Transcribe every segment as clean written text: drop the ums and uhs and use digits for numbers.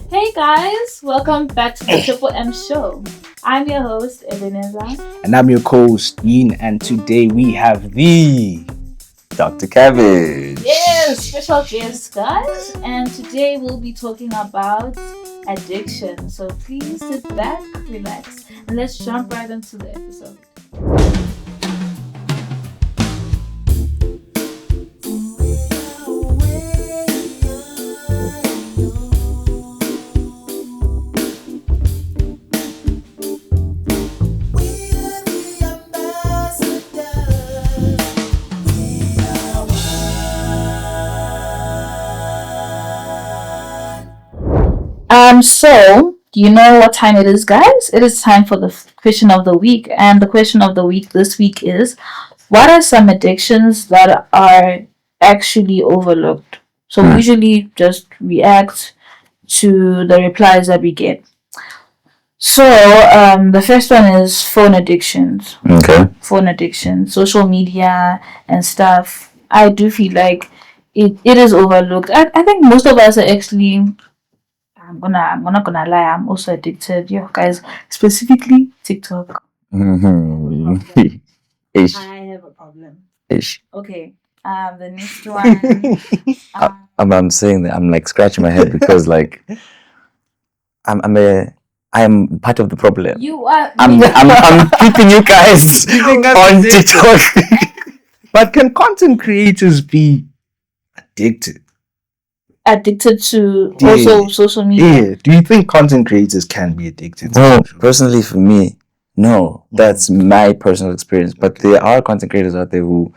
Hey guys, welcome back to the Triple M Show. I'm your host, Ebenezer. And I'm your co-host, Yin, and today we have the Dr. Cabbage. Yes, special guest, guys. And today we'll be talking about addiction. So please sit back, relax, and let's jump right into the episode. So you know what time it is, guys? It is time for the question of the week. And the question of the week this week is, what are some addictions that are actually overlooked? So we usually just react to the replies that we get. So the first one is phone addictions. Okay. Phone addiction, social media and stuff. I do feel like it is overlooked. I think most of us are actually, I'm not gonna lie, I'm also addicted. Yo, guys, specifically TikTok. Mm-hmm. Ish. I have a problem. Ish. Okay. The next one. I'm saying that I'm like scratching my head because like I'm part of the problem. You are. I'm keeping you guys on TikTok. But can content creators be addicted? Addicted to Yeah. also social media. Yeah. Do you think content creators can be addicted to Well, social personally for me, no. That's my personal experience. But there are content creators out there who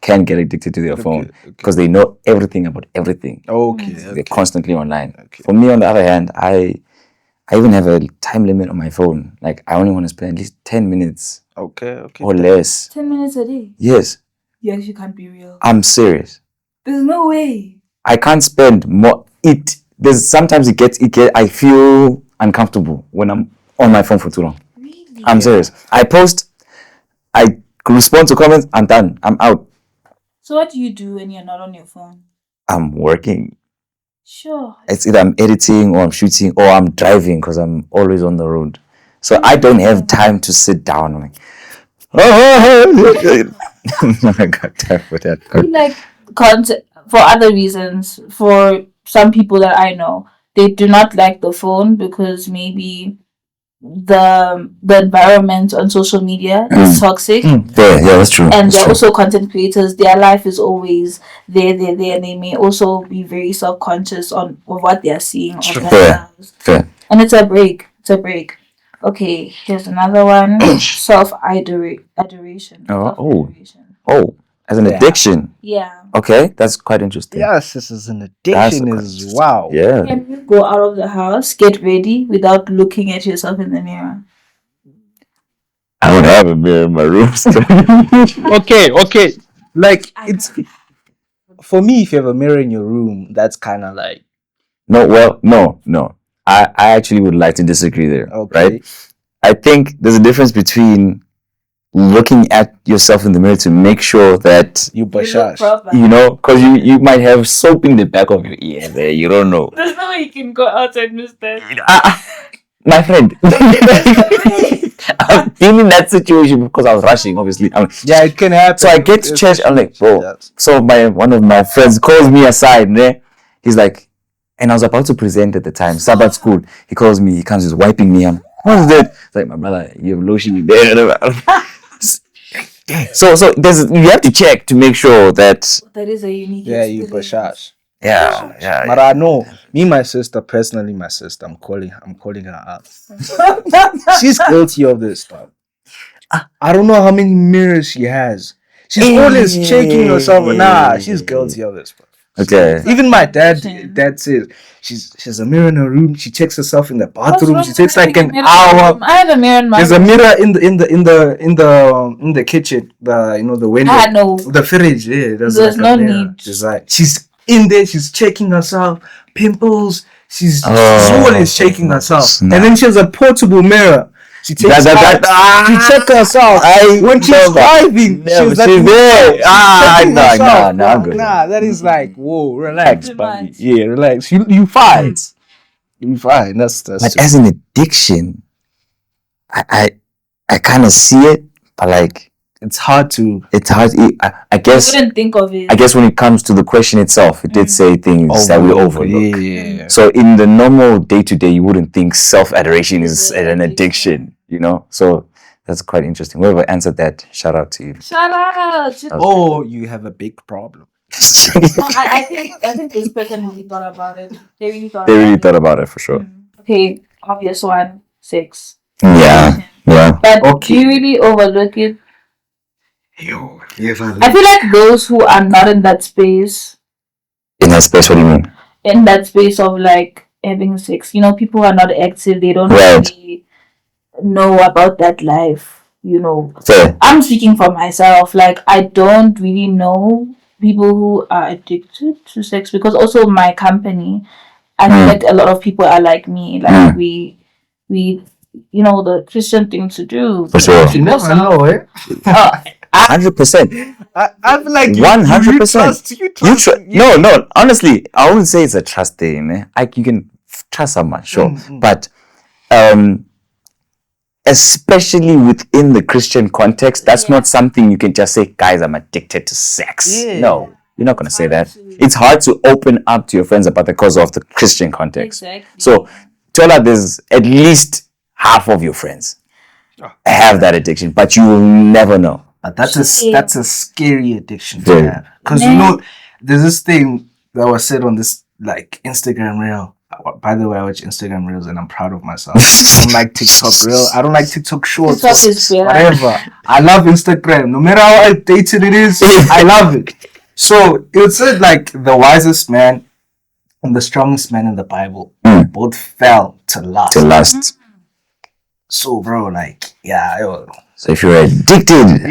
can get addicted to their phone because they know everything about everything. Okay. They're constantly online. For me, on the other hand, I even have a time limit on my phone. Like I only want to spend at least 10 minutes Okay. or less. 10 minutes a day. Yes, You actually can't be real. I'm serious. There's no way. I can't spend more. There's sometimes I feel uncomfortable when I'm on my phone for too long. Really? I'm serious. I post, I respond to comments, I'm done. I'm out. So what do you do when you're not on your phone? I'm working. Sure. It's either I'm editing or I'm shooting or I'm driving because I'm always on the road. So I don't have time to sit down. I'm like, I got time for that. I feel like content for other reasons. For some people that I know, they do not like the phone because maybe the environment on social media is toxic. Yeah, that's true. And That's they're true. also content creators. Their life is always there, and they may also be very self-conscious of what they're seeing of Fair. themselves. Fair. And it's a break. Okay, here's another one. Adoration. Oh, as an addiction. Yeah. Okay, that's quite interesting. Yes, this is an addiction. Is wow. Yeah. Can you go out of the house, get ready without looking at yourself in the mirror? I don't have a mirror in my room. Okay. Like it's for me. If you have a mirror in your room, that's kind of like No. I actually would like to disagree there. Okay. Right? I think there's a difference between looking at yourself in the mirror to make sure that you You look bashash. proper. because you might have soap in the back of your ear there. You don't know. There's no way you can go out and miss that. My friend, I've been in that situation because I was rushing. Obviously, Yeah, it can happen. so I get to church. I'm like, bro. So one of my friends calls me aside. Ne? He's like, and I was about to present at the time, Sabbath school. He calls me. He comes, he's wiping me. What's that? It's like, my brother, you have lotion there. So you have to check to make sure that That is a unique Yeah, you experience. bashash. yeah. But I know my sister, I'm calling her out. She's guilty of this stuff. I don't know how many mirrors she has. She's always checking herself. Nah, she's guilty of this. Bro. Okay. Even my dad says she's a mirror in her room. She checks herself in the bathroom. She takes like an hour. I have a mirror in my There's a room. mirror in the kitchen. The window. I know. The fridge. Yeah, There's like no a mirror. need. She's like she's in there. She's checking herself. Pimples. She's Oh, always checking herself. snap. And then she has a portable mirror. She takes she checks herself when she's driving. Never, She's like, she's there. checking herself. I'm good. Nah, that is like, whoa, relax, Too buddy. much. Yeah, relax. You fight. You'll be fine. That's But as an addiction, I kind of see it, but like it's hard to it's hard. I You guess wouldn't think of it. I guess when it comes to the question itself, it did say things that we overlook. Yeah. So in the normal day to day, you wouldn't think self adoration is It's an an addiction, you know. So that's quite interesting. Whoever answered that, shout out to you. Shut up. Oh, you have a big problem. I think this person really thought about it. They really thought They really about thought about it for sure. it. Okay, obvious one, sex. Yeah, yeah. But Okay. do you really overlook it? Yo, yes, I feel like those who are not in that space, In that space, what do you mean? in that space of like having sex, you know, people who are not active, they don't Right. really know about that life, you know. Fair. I'm speaking for myself, like I don't really know people who are addicted to sex because also my company, I feel like a lot of people are like me. Like we you know the Christian thing to do. For sure. You never know, eh? 100%. I feel like 100%. You trust. No. Honestly, I wouldn't say it's a trust thing. Like you can trust someone, sure, but especially within the Christian context, that's not something you can just say, guys, I'm addicted to sex. Yeah. No, you're not going to say that. It's hard to open up to your friends about the cause of the Christian context. Exactly. So, Chola, there's at least half of your friends have that addiction, but you will never know. But that's a scary addiction to Very. have. Because you know, there's this thing that was said on this like Instagram reel. By the way, I watch Instagram reels and I'm proud of myself. I don't like TikTok reel. I don't like TikTok shorts. TikTok is better. Whatever. I love Instagram. No matter how outdated it is, I love it. So it said like the wisest man and the strongest man in the Bible both fell to lust. To lust. So bro, like, yeah, yo, So if you're addicted,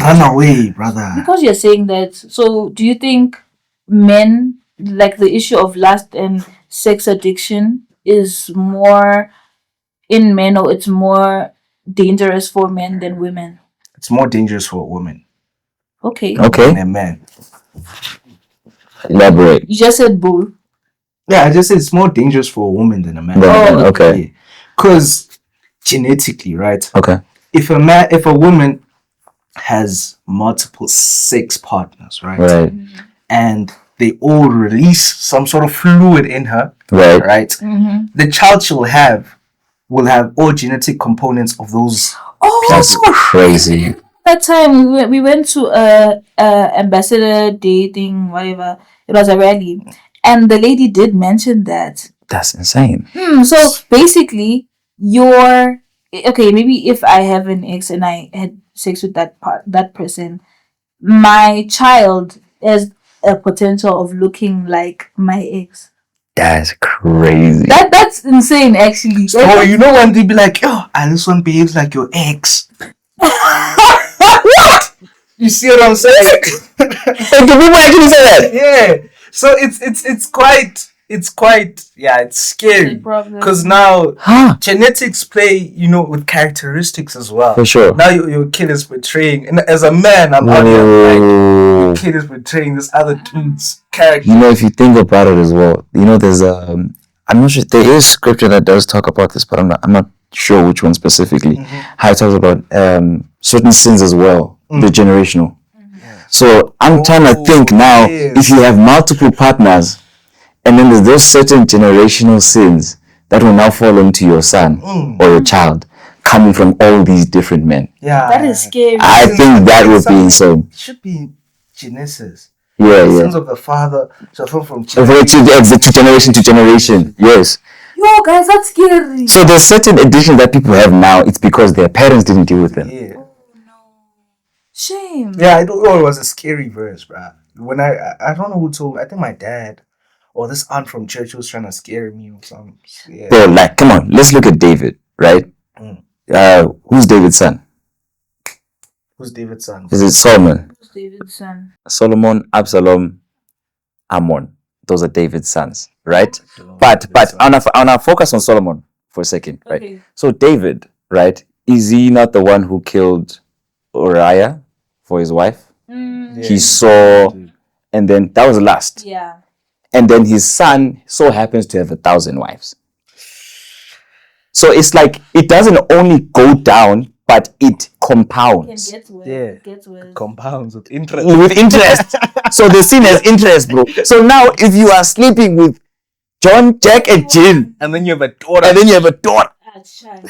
run away, brother. Because you're saying that, so do you think men, like the issue of lust and sex addiction, is more in men or it's more dangerous for men than women? It's more dangerous for a woman Okay. okay, than a man. elaborate. You just said bull. Yeah, I just said it's more dangerous for a woman than a man. Oh, okay, Because genetically, right? okay, If a woman has multiple sex partners, right? right, And they all release some sort of fluid in her, right. right? The child she'll have will have all genetic components of those. Oh, That's crazy. that time we went to a ambassador day thing, whatever. It was a rally, and the lady did mention that. That's insane. So basically, you're okay. Maybe if I have an ex and I had sex with that person, my child has a potential of looking like my ex. That's crazy. That's insane, actually. Oh, you know when they be like, "Yo, and this one behaves like your ex." What? You see what I'm saying? Do people actually say that? Yeah. So it's quite it's scary because now genetics play, you know, with characteristics as well. For sure. Now your kid is portraying, and as a man, I'm out here like your kid is portraying this other dude's character. You know, if you think about it as well, you know, there's I'm not sure, there is scripture that does talk about this, but I'm not sure which one specifically. How it talks about certain sins as well, the generational. So I'm trying to think now, if you have multiple partners, and then there's those certain generational sins that will now fall onto your son or your child, coming from all these different men. Yeah, that is scary. I think that would be insane. It should be Genesis. Yeah, The yeah. sins of the father shall fall from To generation to generation. Yes. Yo, guys, that's scary. So there's certain addiction that people have now. It's because their parents didn't deal with them. Yeah. Shame. Yeah, it was a scary verse, bruh. When I don't know who told me. I think my dad or this aunt from church was trying to scare me or something. Yeah. Bro, like, come on, let's look at David, right? Who's David's son? Who's David's son? Is it Solomon? Who's David's son? Solomon, Absalom, Ammon. Those are David's sons, right? But I wanna focus on Solomon for a second, right? Okay. So David, right? Is he not the one who killed Uriah for his wife? He saw, and then that was last. Yeah. and then his son so happens to have 1,000 wives. So it's like it doesn't only go down, but it compounds. It gets worse. Compounds with interest. With interest. So the scene has interest, bro. So now if you are sleeping with John, Jack, and Jill, And then you have a daughter. and then you have a daughter, It's shy.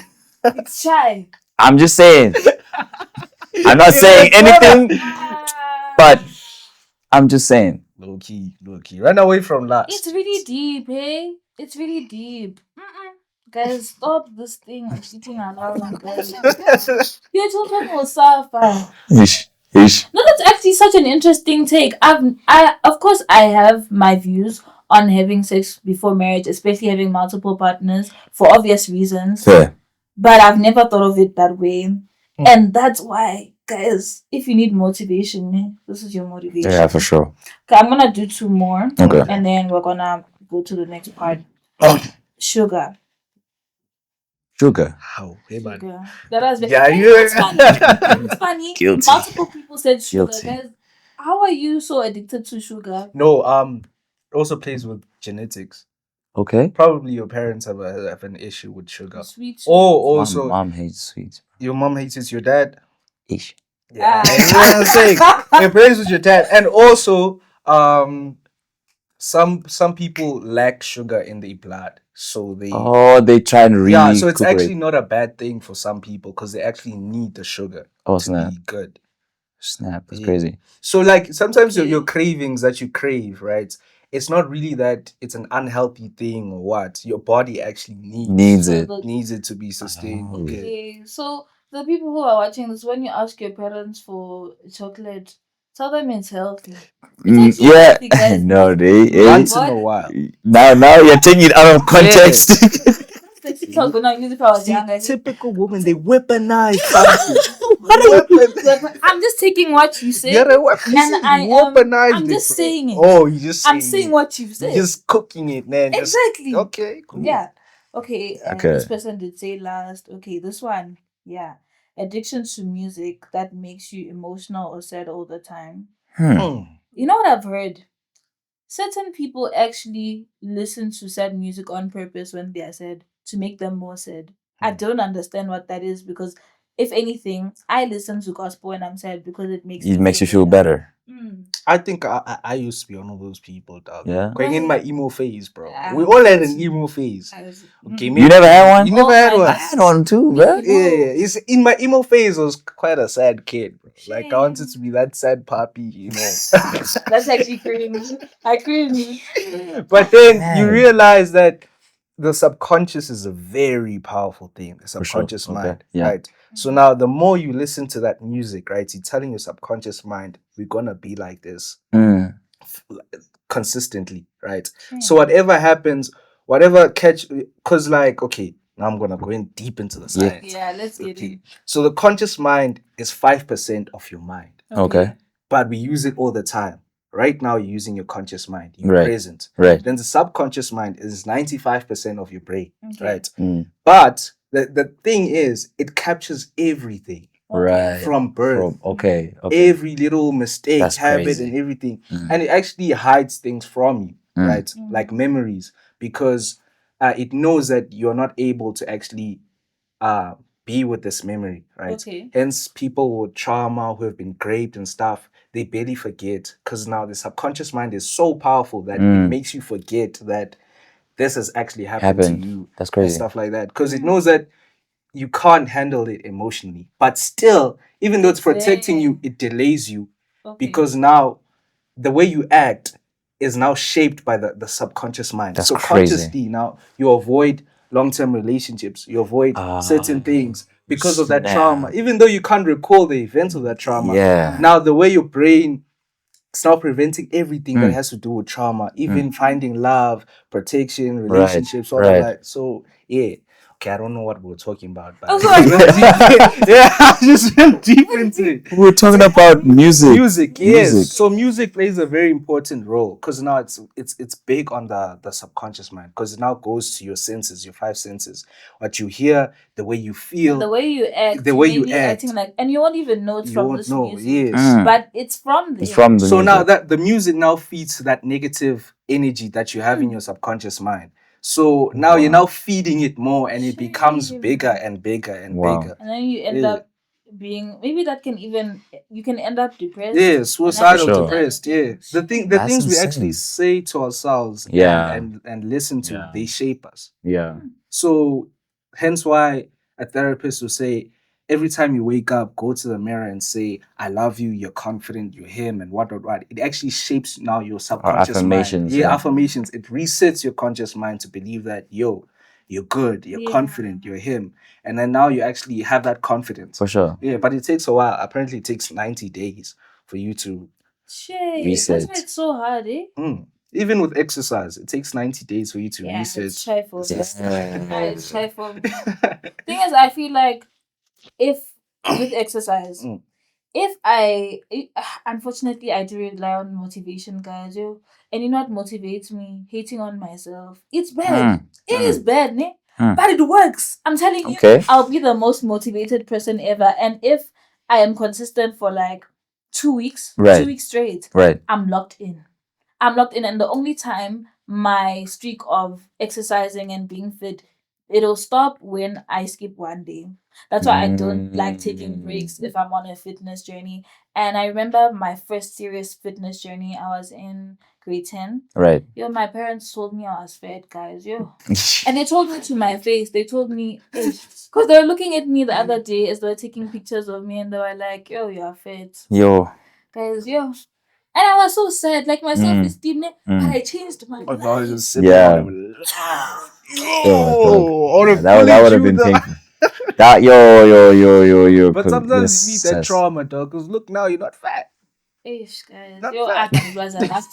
It's shy. I'm just saying. I'm not saying anything, but I'm just saying. Low key. Run away from that. It's really deep, hey? It's really deep. Guys, stop this thing of sitting around, guys. Your children will suffer. Ish. No, that's actually such an interesting take. Of course, I have my views on having sex before marriage, especially having multiple partners for obvious reasons. Fair. But I've never thought of it that way. And that's why, guys, if you need motivation, this is your motivation. Yeah, for sure. Okay, I'm gonna do 2 more. Okay. And then we're gonna go to the next part. Sugar. Sugar. How? Hey, man. Sugar. That has been. Yeah, It's funny. It's funny. Guilty. Multiple people said sugar. Guilty. Guys, how are you so addicted to sugar? No, it also plays with genetics. Okay. Probably your parents have an issue with sugar. Sweet. Or also Mom hates sweets. your mom hates it, your dad. Ish. Yeah, you know what I'm saying? Your parents with your dad. And also, some people lack sugar in their blood. So they try and really. yeah, so it's recuperate. actually not a bad thing for some people because they actually need the sugar Oh, to snap. be good. Snap. That's Yeah. crazy. So like sometimes Okay. your cravings that you crave, right? It's not really that it's an unhealthy thing or what. Your body actually Needs it. needs it to be sustained. Oh. Yeah. Okay, so the people who are watching this, when you ask your parents for chocolate, tell them it's healthy. It's actually Yeah. healthy, guys. No, they. Once in What? a while. Now you're taking it out of context. That's the TikTok when I use it when I was See, younger. typical woman, they weaponize I'm just taking what you say. You're a weapon. And I'm just saying it. Oh, you just I'm saying saying it. what you've said. You're just cooking it, man. Just- Exactly. okay, cool. Yeah. Okay. Okay. This person did say last. Okay, this one. Yeah. Addiction to music that makes you emotional or sad all the time. Hmm. You know what I've heard? Certain people actually listen to sad music on purpose when they are sad to make them more sad. I don't understand what that is because, if anything, I listen to gospel when I'm sad because it makes It makes you feel better. I think I used to be one of those people, dog. Yeah. Going in my emo phase, bro. Yeah. We all had an emo phase. Okay, You never had one? You never Oh had my one. I had one too, bro. Yeah. It's in my emo phase. I was quite a sad kid, bro. Like I wanted to be that sad puppy, you know. That's actually cringe. I cringe. But then Man. you realize that the subconscious is a very powerful thing. The sure. subconscious Okay. mind, Yeah. right? So now the more you listen to that music, right, you're telling your subconscious mind, we're gonna be like this consistently, right? So whatever happens, whatever because like, okay, now I'm gonna go in deep into the science. Yeah, let's get Okay. it. So the conscious mind is 5% of your mind, Okay. but we use it all the time. Right now, you're using your conscious mind, you're Right. present. Right. Then the subconscious mind is 95% of your brain, Okay. right? But the thing is, it captures everything right. from birth, Okay. every little mistake, That's habit, crazy. and everything, and it actually hides things from you, right? Mm. Like memories, because it knows that you're not able to actually be with this memory, right? Okay. Hence, people with trauma who have been raped and stuff, they barely forget because now the subconscious mind is so powerful that it makes you forget that this has actually happened to you. That's And crazy. stuff like that, because it knows that you can't handle it emotionally, but still, even though it's protecting you, it delays you Okay. because now the way you act is now shaped by the subconscious mind. That's So crazy. consciously now you avoid long-term relationships, you avoid certain things because of that snap. trauma, even though you can't recall the events of that trauma. Yeah. Now the way your brain is now preventing everything that has to do with trauma, even finding love, protection, relationships, all right. of that. So yeah. Okay, I don't know what we were talking about, but Oh, sorry. yeah, I just went deep into it. We're talking about music. Music, yes. So music plays a very important role because now it's big on the subconscious mind because it now goes to your senses, your five senses, what you hear, the way you feel, the way you act, the you way may you be act. acting like, and you won't even know it's You from won't this know, music. yes. But it's from the It's from the So music. now that the music now feeds to that negative energy that you have in your subconscious mind. So now you're now feeding it more and it becomes Shame. bigger and bigger and Wow. bigger. And then you end Yeah. up being, maybe that can even, you can end up depressed. Yeah, and suicidal, For sure. depressed. Yeah, the That's things we insane. actually say to ourselves Yeah. and listen to, Yeah. they shape us. Yeah. So hence why a therapist will say every time you wake up, go to the mirror and say, "I love you." You're confident. You're him, and what. It actually shapes now your subconscious affirmations, mind. Yeah, yeah. affirmations. It resets your conscious mind to believe that you're good. You're Yeah. confident. You're him, and then now you actually have that confidence. For sure. Yeah, but it takes a while. Apparently, it takes 90 days for you to Shit, Reset. that's why it's so hard, eh? even with exercise, it takes 90 days for you to Yeah, it's reset. try for me. Yeah. It's try for me. Thing is, I feel like if with exercise, Mm. if unfortunately I do rely on motivation, guys, yo, and you know what motivates me? Hating on myself. It's bad. It is bad, ne? But it works. I'm telling you, Okay. I'll be the most motivated person ever. And if I am consistent for like 2 weeks, Right. 2 weeks straight, Right. I'm locked in. I'm locked in, and the only time my streak of exercising and being fit, it'll stop when I skip one day. That's why I don't like taking breaks if I'm on a fitness journey. And I remember my first serious fitness journey, I was in grade 10. Right. Yo, my parents told me I was fat, guys. Yo. And they told me to my face. They told me, because they were looking at me the other day as they were taking pictures of me, and they were like, yo, you're fat. Yo. Guys, yo. And I was so sad, like my self-esteem, but I changed my I was life. just sitting Yeah. on it. Yeah, that would have been painful. That yo. But sometimes you need that trauma, dog. Because look, now you're not fat. Ish, guys. Not Yo, fat. I was enough.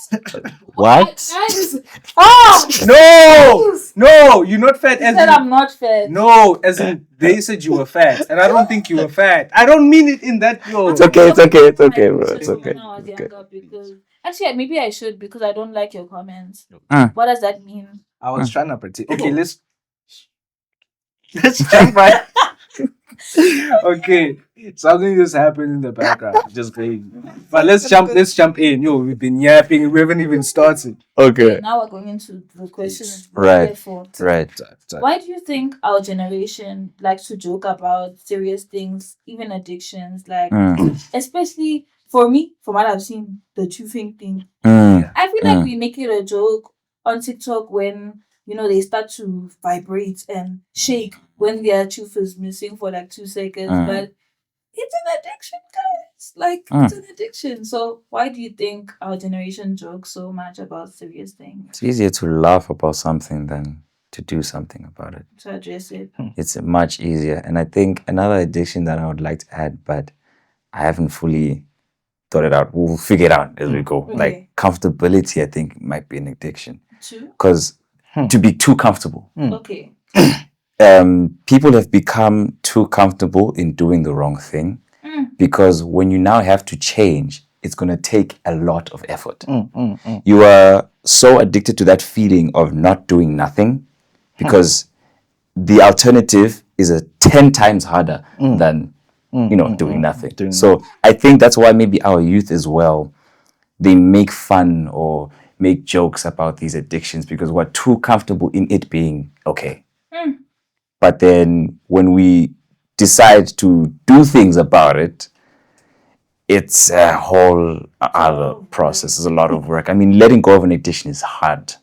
What? Guys. Oh! No, you're not fat. You As said in, I'm not fat. no, as in they said you were fat, and I don't think you were fat. I don't mean it in that yo. It's okay, bro. It's From okay. when I was Okay. younger, because actually maybe I should, because I don't like your comments. Mm. What does that mean? I was trying to pretend. Okay, let's jump right. Okay, something just happened in the background. Just crazy. But let's jump in. Yo, we've been yapping. We haven't even started. Okay. Now we're going into the questions. Right. Therefore, Right. why do you think our generation likes to joke about serious things, even addictions, like especially for me, from what I've seen, the choofing thing? I feel like we make it a joke on TikTok when they start to vibrate and shake when their tooth is missing for like 2 seconds, but it's an addiction, guys. Like it's an addiction. So why do you think our generation jokes so much about serious things? It's easier to laugh about something than to do something about it. To address it. It's much easier. And I think another addiction that I would like to add, but I haven't fully thought it out. We'll figure it out as we go. Okay. Like comfortability, I think, might be an addiction. True. Because to be too comfortable. Okay. People have become too comfortable in doing the wrong thing, because when you now have to change, it's going to take a lot of effort. You are so addicted to that feeling of not doing nothing, because the alternative is 10 times harder than doing nothing. So I think that's why maybe our youth as well, they make fun or make jokes about these addictions, because we're too comfortable in it being okay. But then when we decide to do things about it, it's a whole other process. It's a lot of work. I mean, letting go of an addiction is hard,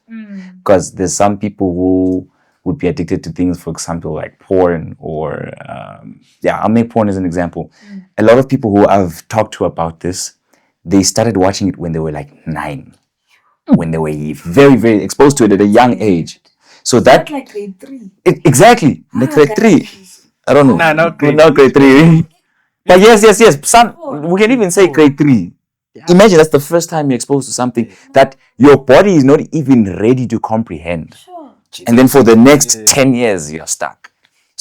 because there's some people who would be addicted to things, for example, like porn or, I'll make porn as an example. A lot of people who I've talked to about this, they started watching it when they were like 9, when they were very, very exposed to it at a young age. So That's like grade 3. Exactly, like grade 3. I don't know. Nah, not grade 3. But yes. We can even say grade 3. Yeah. Imagine that's the first time you're exposed to something that your body is not even ready to comprehend. Sure. And then for the next 10 years, you're stuck.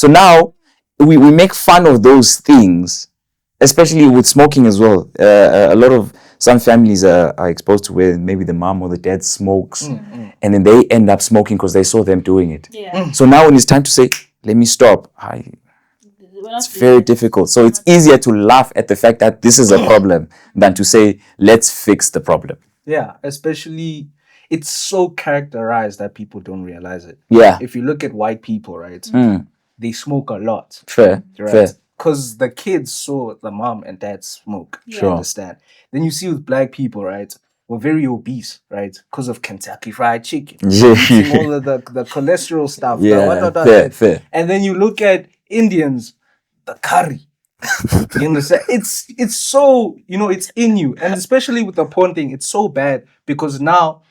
So now we make fun of those things, especially with smoking as well. A lot of some families are exposed to where maybe the mom or the dad smokes, and then they end up smoking because they saw them doing it. So now when it's time to say, let me stop, it's very difficult. So it's easier to laugh at the fact that this is a problem than to say, let's fix the problem. Yeah, especially it's so characterized that people don't realize it. Yeah. If you look at white people, right, they smoke a lot. Fair. Right? Because the kids saw the mom and dad smoke. Sure. Understand? Then you see with black people, right, we're very obese, right, because of Kentucky Fried Chicken, eating all of the cholesterol stuff. Fair. And then you look at Indians, the curry. You understand? It's so, it's in you, and especially with the porn thing, it's so bad because now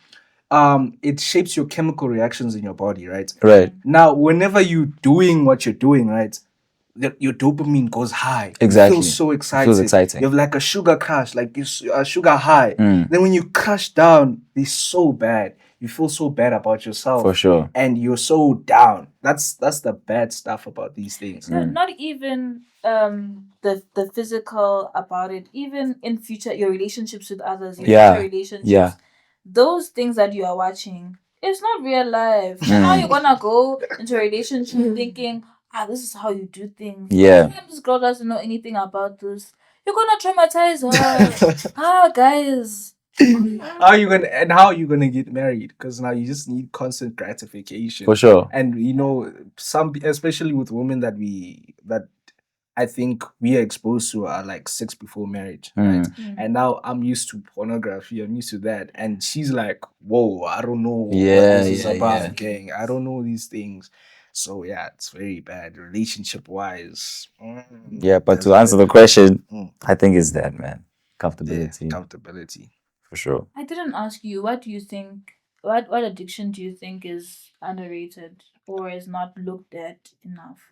it shapes your chemical reactions in your body, right? Right. Now, whenever you're doing what you're doing, right, your dopamine goes high. Exactly. You feel so excited. It feels exciting. You have like a sugar crash, like a sugar high. Then when you crash down, it's so bad. You feel so bad about yourself. For sure. And you're so down. That's the bad stuff about these things. Not even the physical about it. Even in future, your relationships with others, your future relationships, those things that you are watching, it's not real life. And now you're gonna go into a relationship thinking, this is how you do things. Yeah. This girl doesn't know anything about this. You're gonna traumatize her. Guys. How are you gonna get married? Because now you just need constant gratification. For sure. And some, especially with women that I think we are exposed to, are like sex before marriage, right? And now I'm used to pornography. I'm used to that, and she's like, "Whoa, I don't know what this is about, gang. I don't know these things." So yeah, it's very bad relationship wise. Yeah, but to answer the question, I think it's that, man. Comfortability. Yeah, comfortability. For sure. I didn't ask you, what do you think, what addiction do you think is underrated or is not looked at enough?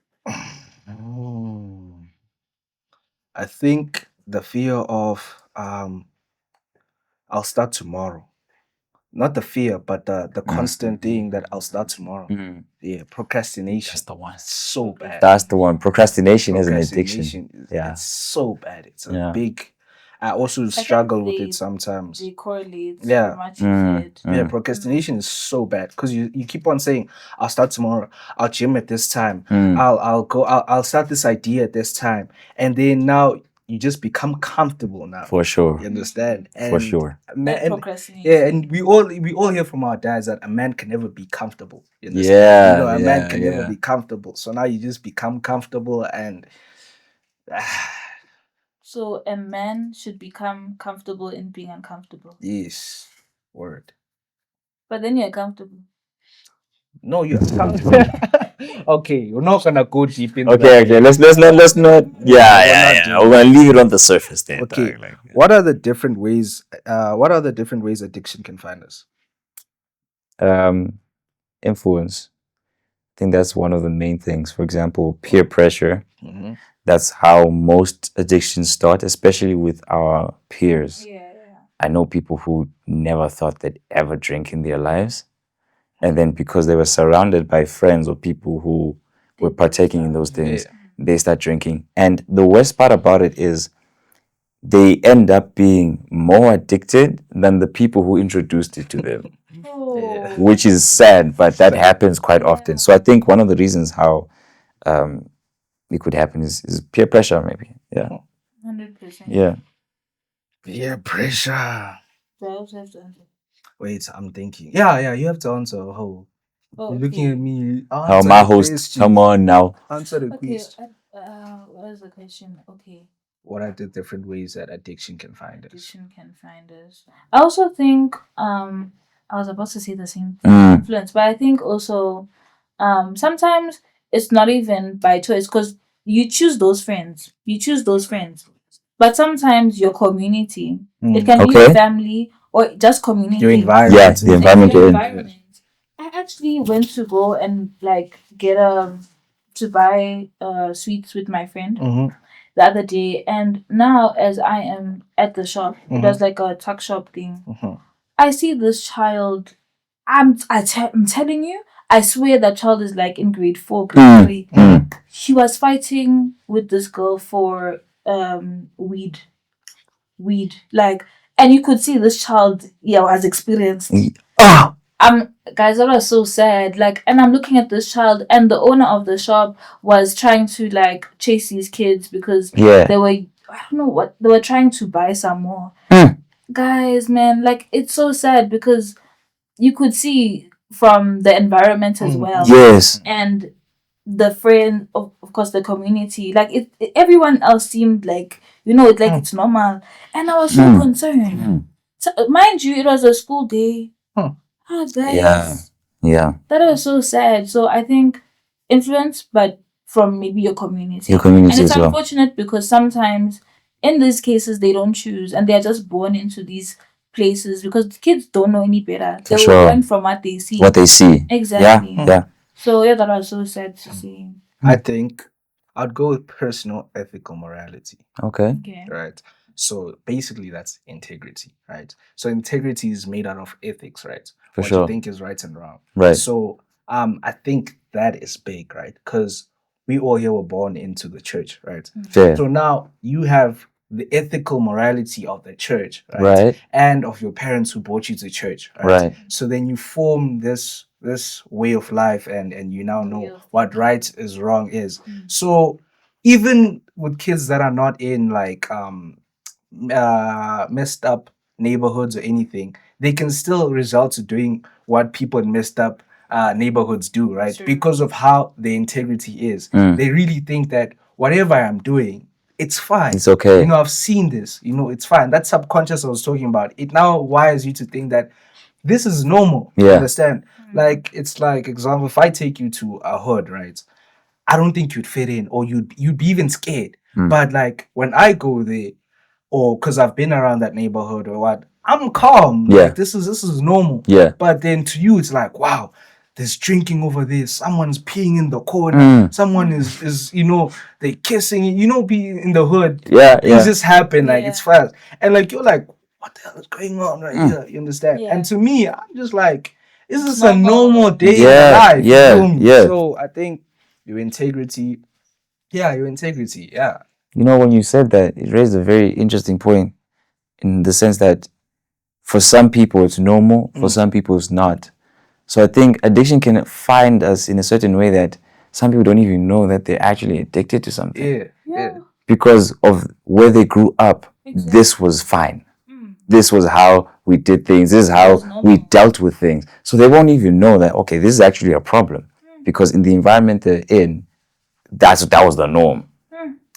I think the fear of I'll start tomorrow. Not the fear, but the constant thing that I'll start tomorrow. Yeah, procrastination. That's the one. So bad. That's the one. Procrastination is an addiction. Yeah. It's so bad. It's a big. I also struggle with it sometimes. They correlate. Yeah. Much you said. Yeah, procrastination is so bad because you keep on saying, "I'll start tomorrow. I'll gym at this time. I'll go. I'll start this idea at this time," and then now you just become comfortable now. For sure. You understand? And For sure. Procrastination. Yeah, and we all hear from our dads that a man can never be comfortable. You understand? Yeah. A man can never be comfortable. So now you just become comfortable and. So a man should become comfortable in being uncomfortable. Yes. Word. But then you're comfortable. No, you're comfortable. Okay, we're not gonna go deep into that. Okay. Let's not. Yeah. We're gonna leave it on the surface there. Okay. What are the different ways? Addiction can find us? Influence. I think that's one of the main things. For example, peer pressure. That's how most addictions start, especially with our peers. Yeah. I know people who never thought they'd ever drink in their lives. And then because they were surrounded by friends or people who were partaking in those things, they start drinking. And the worst part about it is they end up being more addicted than the people who introduced it to them. Which is sad, but that happens quite often. So I think one of the reasons how it could happen is peer pressure, maybe. Yeah. 100%. Yeah. Peer pressure. So I also have to answer. Wait, I'm thinking. Yeah, you have to answer. You're looking at me. How my host? Come on now. Answer the question. What is the question? Okay. What are the different ways that addiction can find us? Addiction can find us. I also think I was about to say the same thing, influence, but I think also sometimes it's not even by choice because you choose those friends. But sometimes your community, it can be your family or just community. Your environment. Yeah, the environment. I actually went to go and get to buy sweets with my friend the other day, and now as I am at the shop, it does like a tuck shop thing. I see this child. I'm telling you, I swear that child is like in grade 4, grade 3. He was fighting with this girl for weed, like, and you could see this child, has experienced. Ah, Guys, that was so sad. Like, and I'm looking at this child, and the owner of the shop was trying to like chase these kids because yeah. they were, I don't know what, they were trying to buy some more. Guys, man, like, it's so sad because you could see from the environment as well. Yes. And the friend, of course, the community, like everyone else seemed like, it's like it's normal, and I was so concerned. So, mind you, it was a school day. Guys, Yeah. Yeah. that was so sad. So I think influence, but from maybe your community. Your community And it's as well. unfortunate because sometimes in these cases they don't choose and they're just born into these places because the kids don't know any better. For They sure. will learn from what they see. What they see. Exactly. Yeah. So yeah, that was so sad to see. I think I'd go with personal ethical morality. Okay. Okay. Right. So basically, that's integrity, right? So integrity is made out of ethics, right? For what sure. you think is right and wrong. Right. So I think that is big, right? Because we all here were born into the church, right? Fair. So now you have the ethical morality of the church, right? Right. And of your parents who brought you to church, Right. So then you form this way of life, and you now know what right is wrong is. So even with kids that are not in like messed up neighborhoods or anything, they can still result to doing what people in messed up neighborhoods do, right? Sure. Because of how the integrity is. They really think that whatever I'm doing, it's fine. It's okay. I've seen this. It's fine. That subconscious I was talking about. It now wires you to think that this is normal. You Yeah. understand? Like, it's like, example, if I take you to a hood, right? I don't think you'd fit in, or you'd be even scared. But like when I go there, or because I've been around that neighborhood or what, I'm calm. Yeah. Like, this is normal. Yeah. But then to you, it's like, wow, there's drinking over there. Someone's peeing in the corner. Someone is they kissing. Be in the hood. Yeah. Things just happen. Like, Yeah. it's fast. And like, you're like, what the hell is going on right here? You understand? Yeah. And to me, I'm just like, this It's is a normal day Yeah, in life. You yeah, feel me? yeah. So I think your integrity. Yeah, your integrity. Yeah. When you said that, it raised a very interesting point in the sense that for some people it's normal, for some people it's not. So I think addiction can find us in a certain way that some people don't even know that they're actually addicted to something. Yeah. Because of where they grew up. Exactly. This was fine. This was how we did things. This is how was normal. we dealt with things. So they won't even know that, okay, this is actually a problem. Because in the environment they're in, that was the norm.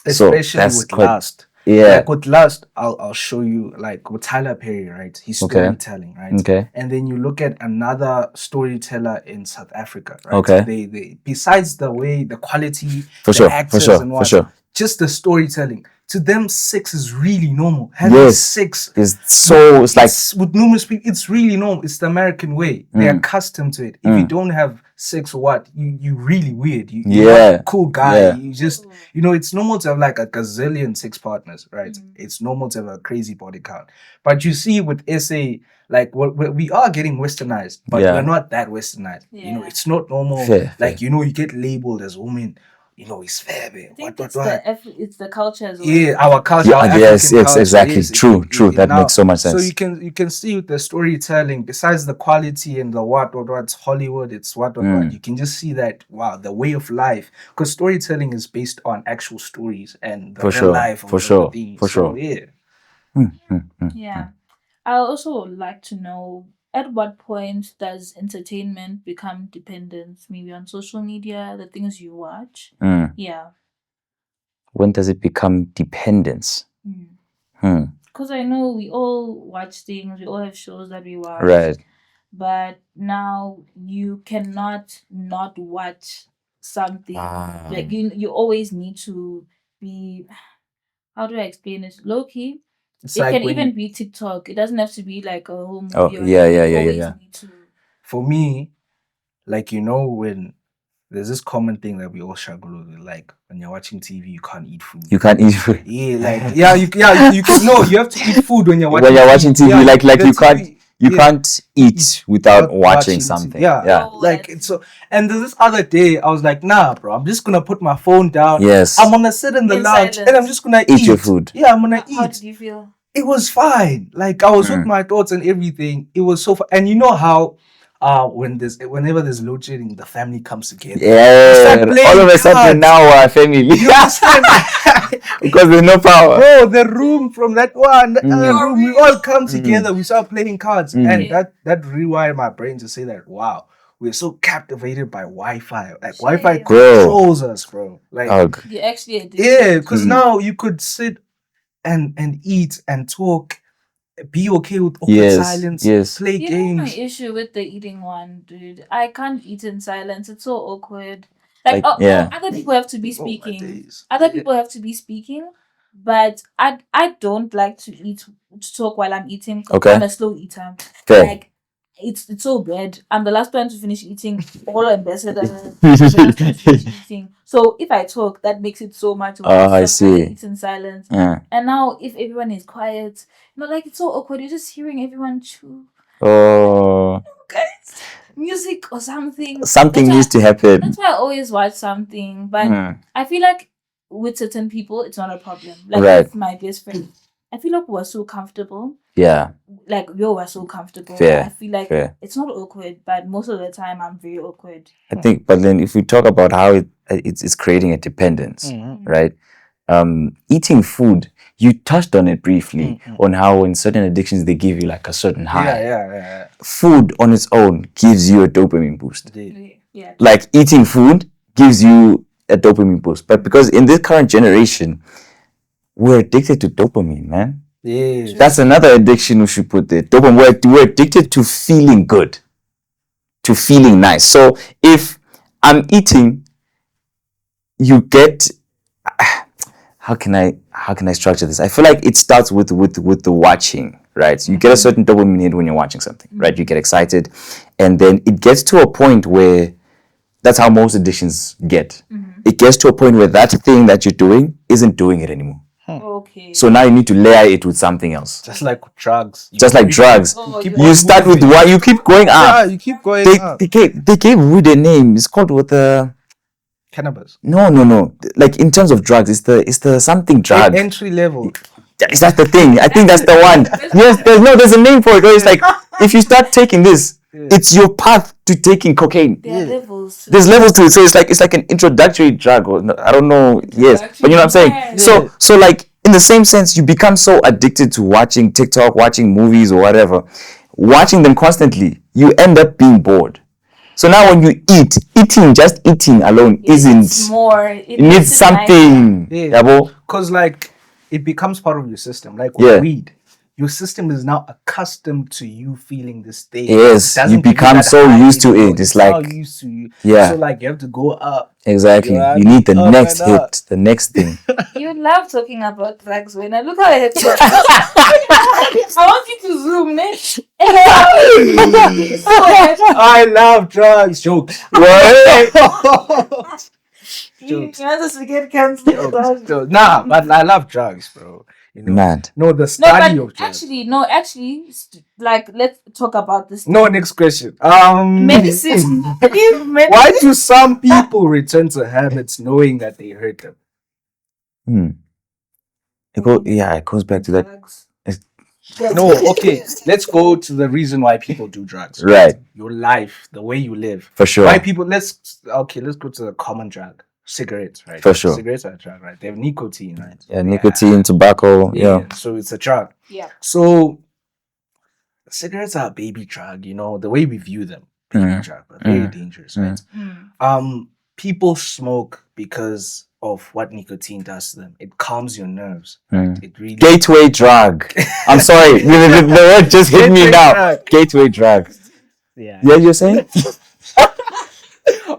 So Especially that's with quite- lust. Yeah. Like with lust, I'll show you, like with Tyler Perry, right? He's Okay. storytelling, right? Okay. And then you look at another storyteller in South Africa, right? Okay. They besides the way, the quality, For the sure, for actors sure, and for what, sure. just the storytelling. To them, sex is really normal. Having Yes. sex It's like with numerous people, it's really normal. It's the American way. They're accustomed to it. If you don't have sex or what, you really weird. You're Yeah. not a cool guy. Yeah. You just, it's normal to have like a gazillion sex partners, right? It's normal to have a crazy body count. But you see with SA, like we are getting westernized, but Yeah. we're not that westernized. Yeah. It's not normal. Fair, Like, you get labeled as woman. It's fair, babe. I think What? it's the culture as well. Yeah, our culture. Yeah, our yes, African yes, culture, exactly. yes, True. That now, makes so much sense. So you can see with the storytelling, besides the quality and the what's Hollywood, it's what. You can just see that, wow, the way of life, because storytelling is based on actual stories and the For real sure, life of for the sure, thing. for So, sure. yeah. Yeah. I also like to know, at what point does entertainment become dependence? Maybe on social media, the things you watch. Yeah. When does it become dependence? Because I know we all watch things, we all have shows that we watch. Right. But now you cannot not watch something. Like you always need to be, how do I explain it? Low key. It's It like can when even be TikTok. It doesn't have to be like a whole movie. Oh, or yeah, anything. yeah, You yeah, always yeah. need to. for me, like, when there's this common thing that we all struggle with, like when you're watching TV, you can't eat food. You can't eat food. Yeah, like you can. No, you have to eat food when you're watching. When you're watching TV, Yeah, like the you TV can't You can't eat without watching something. Yeah. Oh, Like that's- it's so. And this other day, I was like, nah, bro. I'm just gonna put my phone down. Yes. I'm gonna sit in the In lounge and I'm silence. just gonna Eat your food. Yeah, I'm gonna How eat. did you feel? It was fine. Like I was with my thoughts and everything. It was so fun. And you know how whenever there's load shedding, the family comes together. Yeah. All of a sudden cards. now we're a family. You understand? Because there's no power. Bro, the room from that one, the other room, we all come together. We start playing cards, and that rewired my brain to say that wow, we're so captivated by Wi-Fi. Like Wi-Fi Shame. controls us, bro. Like Ugh. You actually addicted. yeah, because now you could sit and eat and talk, be okay with awkward Yes, silence, yes. play You know my games. issue with the eating one, dude. I can't eat in silence. It's so awkward. Like, Like, yeah. other people have to be Oh, my speaking. days. Other Yeah. people have to be speaking, but I don't like to talk while I'm eating. Okay. I'm a slow eater. Fair. Like it's so bad. I'm the last one to finish eating. All ambassador. The last one to finish eating. So if I talk, that makes it so much worse. I So I see. eat in silence. Yeah. And now if everyone is quiet, like it's so awkward. You're just hearing everyone chew. Oh, Guys, music or something. something That's needs to happen. That's why I always watch something. But Mm. I feel like with certain people, it's not a problem. Like Right. with my best friend, I feel like we're so comfortable. Yeah. Like we're so comfortable. Fair, I feel like fair. it's not awkward, but most of the time I'm very awkward. I think, but then if we talk about how it's creating a dependence, right? Eating food, you touched on it briefly on how in certain addictions they give you like a certain high. Yeah. Food on its own gives you a dopamine boost. Indeed. Yeah. Like eating food gives you a dopamine boost. But because in this current generation, we're addicted to dopamine, man. Yes. That's another addiction we should put there. Dopamine. We're addicted to feeling good, to feeling nice. So if I'm eating, you get. How can I structure this? I feel like it starts with the watching, right? So you get a certain dopamine hit when you're watching something, right? You get excited, and then it gets to a point where that's how most addictions get. It gets to a point where that thing that you're doing isn't doing it anymore. Okay. So now you need to layer it with something else. Just like drugs. Just like drugs. keep You start with one, you keep going Yeah, up. you keep going up. They gave weed a name. It's called with the Cannabis. no. Like in terms of drugs, it's the something drug. Entry level. Is that the thing? I think that's the one. Yes, there's a name for it. Where it's like if you start taking this, it's your path to taking cocaine. there are levels. There's levels to it, so it's like an introductory drug, or I don't know. Yes, but you know what I'm saying. Yeah. So like in the same sense, you become so addicted to watching TikTok, watching movies or whatever, watching them constantly, you end up being bored. So now when you just eating alone It's isn't. more. It needs something. Yeah. Yabo? Because like it becomes part of your system. Like Yeah. with weed, your system is now accustomed to you feeling this thing. Yes, It doesn't you give become that so high used to anymore. it. It's now like used to you. yeah. So like you have to go up. Exactly. Yeah, You need the up next and up. hit, the next thing. You love talking about drugs when I look at it. I want you to zoom next. I love drugs. Jokes. You want us to get cancelled? So, nah, but I love drugs, bro. You know. Mad. No, the No, study but of drugs. actually, like let's talk about this. No, next question. Medicine. Why do some people return to habits knowing that they hurt them? It goes back to that. Drugs. No, okay. Let's go to the reason why people do drugs. Right. Your life, the way you live. For sure. Why people? Let's go to the common drug. Cigarettes, right? For sure. Cigarettes are a drug, right? They have nicotine, right? Yeah, nicotine, tobacco. Yeah. So it's a drug. Yeah. So cigarettes are a baby drug, the way we view them. Baby drug, but very dangerous, right? People smoke because of what nicotine does to them. It calms your nerves. Right? It really Gateway drug. I'm sorry. The word just hit me Gateway now. drug. Gateway drug. Yeah. Yeah, you're saying?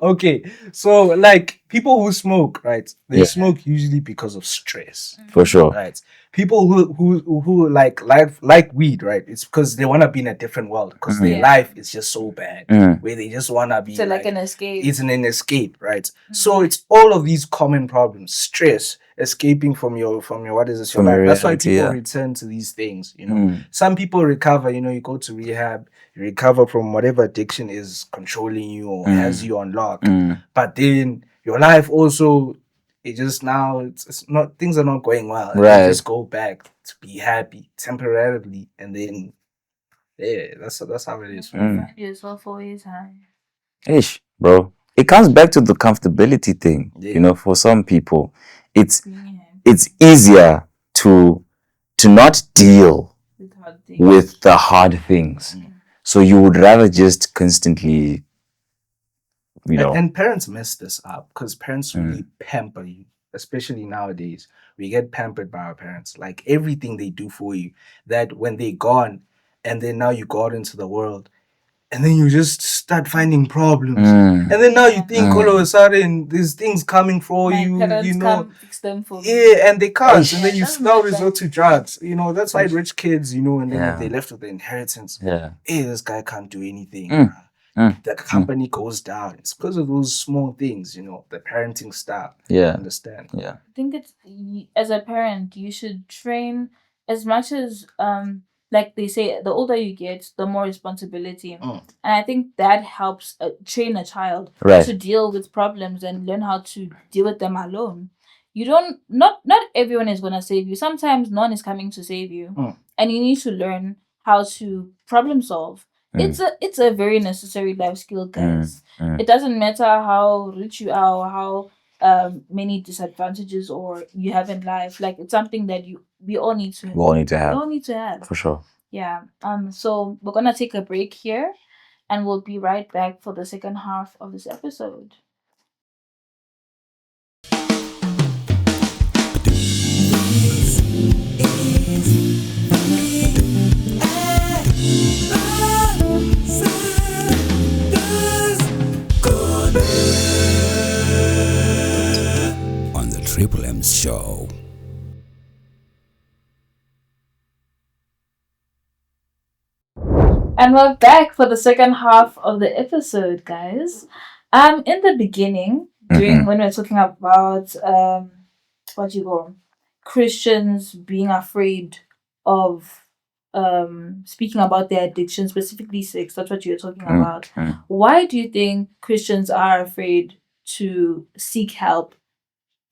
Okay. So like people who smoke, right? They Yeah. smoke usually because of stress. For sure. Right. People who like weed, right? It's because they want to be in a different world because their Yeah. life is just so bad, where they just want to be So like an escape. It's an escape, right? So it's all of these common problems: stress, escaping from your what is this, From your your life. That's why reality, people yeah. return to these things, you know. Some people recover, you know, you go to rehab, you recover from whatever addiction is controlling you or has you on lock. But then your life also, it just now it's not, things are not going well. And Right. you just go back to be happy temporarily, and then yeah, that's how it is. You find yourself always high. Ish, bro. It comes back to the comfortability thing. Yeah. You know, for some people, it's Being happy it's easier to not deal with hard things. with the hard things. So you would rather just constantly, you know. And parents mess this up because parents really pamper you, especially nowadays. We get pampered by our parents. Like everything they do for you, that when they're gone, and then now you go out into the world, and then you just start finding problems. And then now you think all of a sudden there's things coming for My you, parents you know. come fix them for me. Yeah, and they can't. Ish. And then you That's now not resort bad. to drugs. You know, that's why rich kids, you know, and then Yeah. they're left with the inheritance. Yeah. Hey, this guy can't do anything. The company goes down. It's because of those small things, you know, the parenting style. Yeah. Understand? Yeah. I think it's, as a parent, you should train as much as like they say, the older you get, the more responsibility. And I think that helps train a child Right. to deal with problems and learn how to deal with them alone. You don't, not everyone is gonna save you. Sometimes no one is coming to save you, and you need to learn how to problem solve. It's a very necessary life skill, guys. It doesn't matter how rich you are or how many disadvantages or you have in life. Like, it's something that we all need to We all need to we have. all need to have. For sure. Yeah. So we're gonna take a break here, and we'll be right back for the second half of this episode. On the Triple M Show. And we're back for the second half of the episode, guys. In the beginning, during when we were talking about what do you call Christians being afraid of speaking about their addiction, specifically sex. That's what you're talking about. Why do you think Christians are afraid to seek help?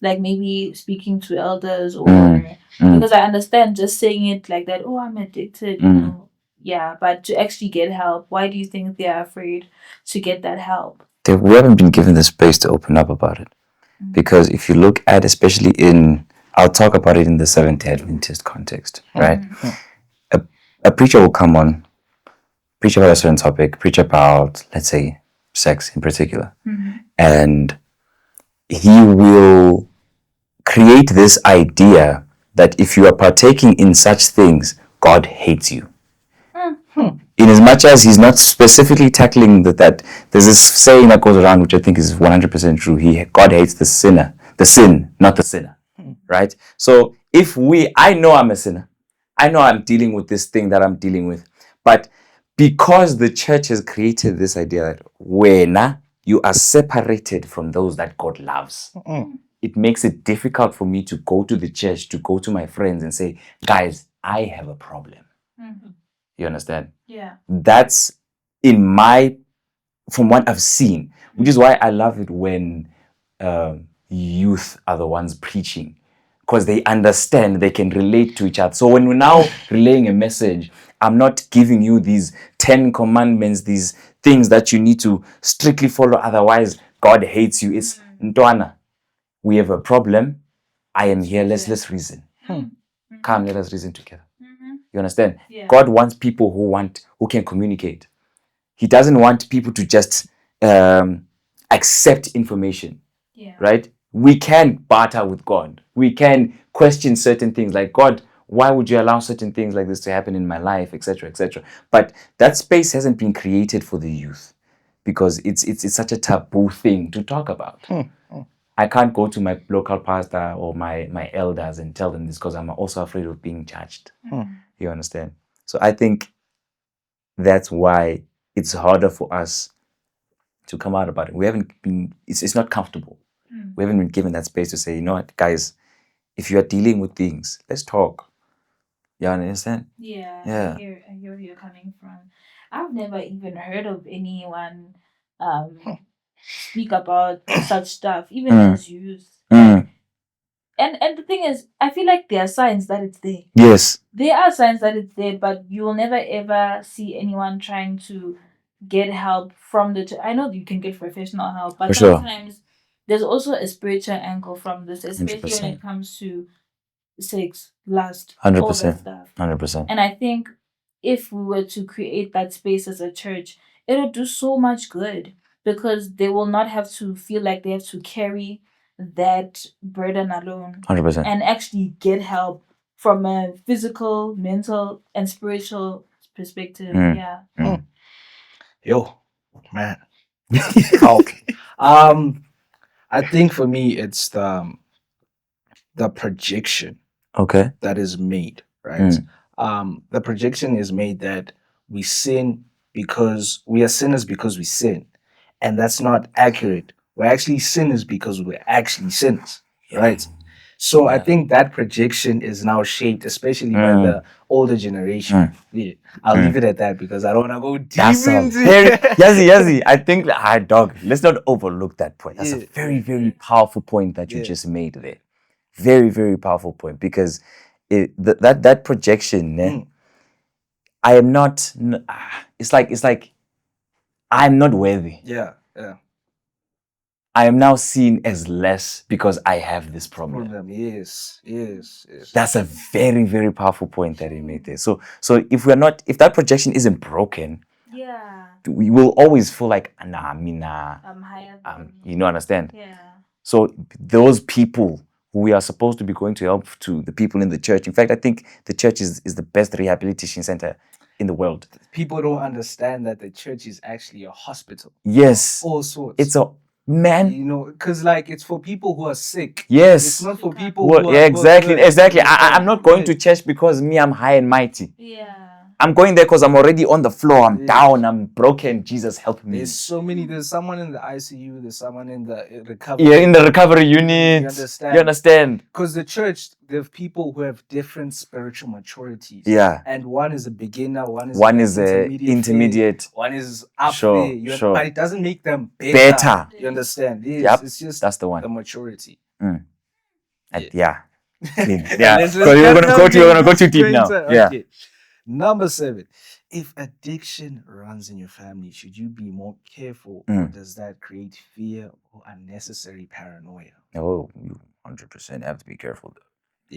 Like maybe speaking to elders, or because I understand just saying it like that, oh, I'm addicted, you know. Yeah, but to actually get help, why do you think they are afraid to get that help? We haven't been given the space to open up about it. Because if you look at, especially I'll talk about it in the Seventh-day Adventist context, right? A preacher will come on, preach about a certain topic, preach about, let's say, sex in particular, and he will create this idea that if you are partaking in such things, God hates you. In as much as he's not specifically tackling that there's this saying that goes around, which I think is 100% true. God hates the sin, not the sinner, right? So I know I'm a sinner. I know I'm dealing with this thing that I'm dealing with. But because the church has created this idea that when you are separated from those that God loves, it makes it difficult for me to go to the church, to go to my friends and say, guys, I have a problem. You understand? Yeah. That's from what I've seen, which is why I love it when youth are the ones preaching, because they understand, they can relate to each other. So when we're now relaying a message, I'm not giving you these 10 commandments, these things that you need to strictly follow, otherwise God hates you. It's Ntwana, we have a problem. I am here. Let's reason. Come, let us reason together. You understand? Yeah. God wants people who can communicate. He doesn't want people to just accept information. Yeah. Right? We can barter with God. We can question certain things like, God, why would you allow certain things like this to happen in my life, etc., etc. But that space hasn't been created for the youth because it's such a taboo thing to talk about. I can't go to my local pastor or my elders and tell them this because I'm also afraid of being judged. You understand? So I think that's why it's harder for us to come out about it. We haven't been, it's not comfortable. We haven't been given that space to say, you know what, guys, if you are dealing with things, let's talk. You understand? Yeah, Yeah. I hear where you're coming from. I've never even heard of anyone speak about such stuff, even Mm. as youth. Like, and the thing is, I feel like there are signs that it's there. Yes. There are signs that it's there, but you will never ever see anyone trying to get help from the. I know you can get professional help, but For sure. sometimes there's also a spiritual angle from this, especially when 100%. it comes to sex, lust, Hundred all that percent. stuff. 100%. And I think if we were to create that space as a church, it'll do so much good because they will not have to feel like they have to carry that burden alone 100%. and actually get help from a physical, mental, and spiritual perspective. Mm. Yeah. Yo, man. Okay. I think for me it's the projection Okay. that is made, right? The projection is made that we sin because we are sinners because we sin, and that's not accurate. We're actually sinners because we're actually sinners, right? So I Yeah. think that projection is now shaped, especially by the older generation. Yeah, I'll leave it at that because I don't want to go deep That's a into very Yazzie. I think dog. Let's not overlook that point. That's a Yeah. very, very powerful point that you Yeah. just made there. Very, very powerful point because that projection. I am not. It's like I'm not worthy. Yeah. I am now seen as less because I have this problem. Yes. That's a very, very powerful point that he made there. So if that projection isn't broken, Yeah. we will always feel like nah. I'm higher Understand? Yeah. So those people who we are supposed to be going to help to the people in the church. In fact, I think the church is the best rehabilitation center in the world. People don't understand that the church is actually a hospital. Yes. All sorts. It's a man. You know, because like it's for people who are sick. Yes. It's not for people who are exactly. who are good. I'm not going to church because me, I'm high and mighty. Yeah. I'm going there because I'm already on the floor. I'm down. I'm broken. Jesus, help me. There's so many. There's someone in the ICU. There's someone in the recovery. Yeah, in the recovery unit. You understand? Because the church, there are people who have different spiritual maturities. Yeah. And one is a beginner. One is intermediate. One is up Sure, there. sure. But it doesn't make them better. Better. You understand? Yep. It's just That's the one. the maturity. Yeah. Clean. Let's Because you're gonna go too deep now. Yeah. Okay. Number 7. If addiction runs in your family, should you be more careful, or does that create fear or unnecessary paranoia? Oh, you 100% have to be careful though.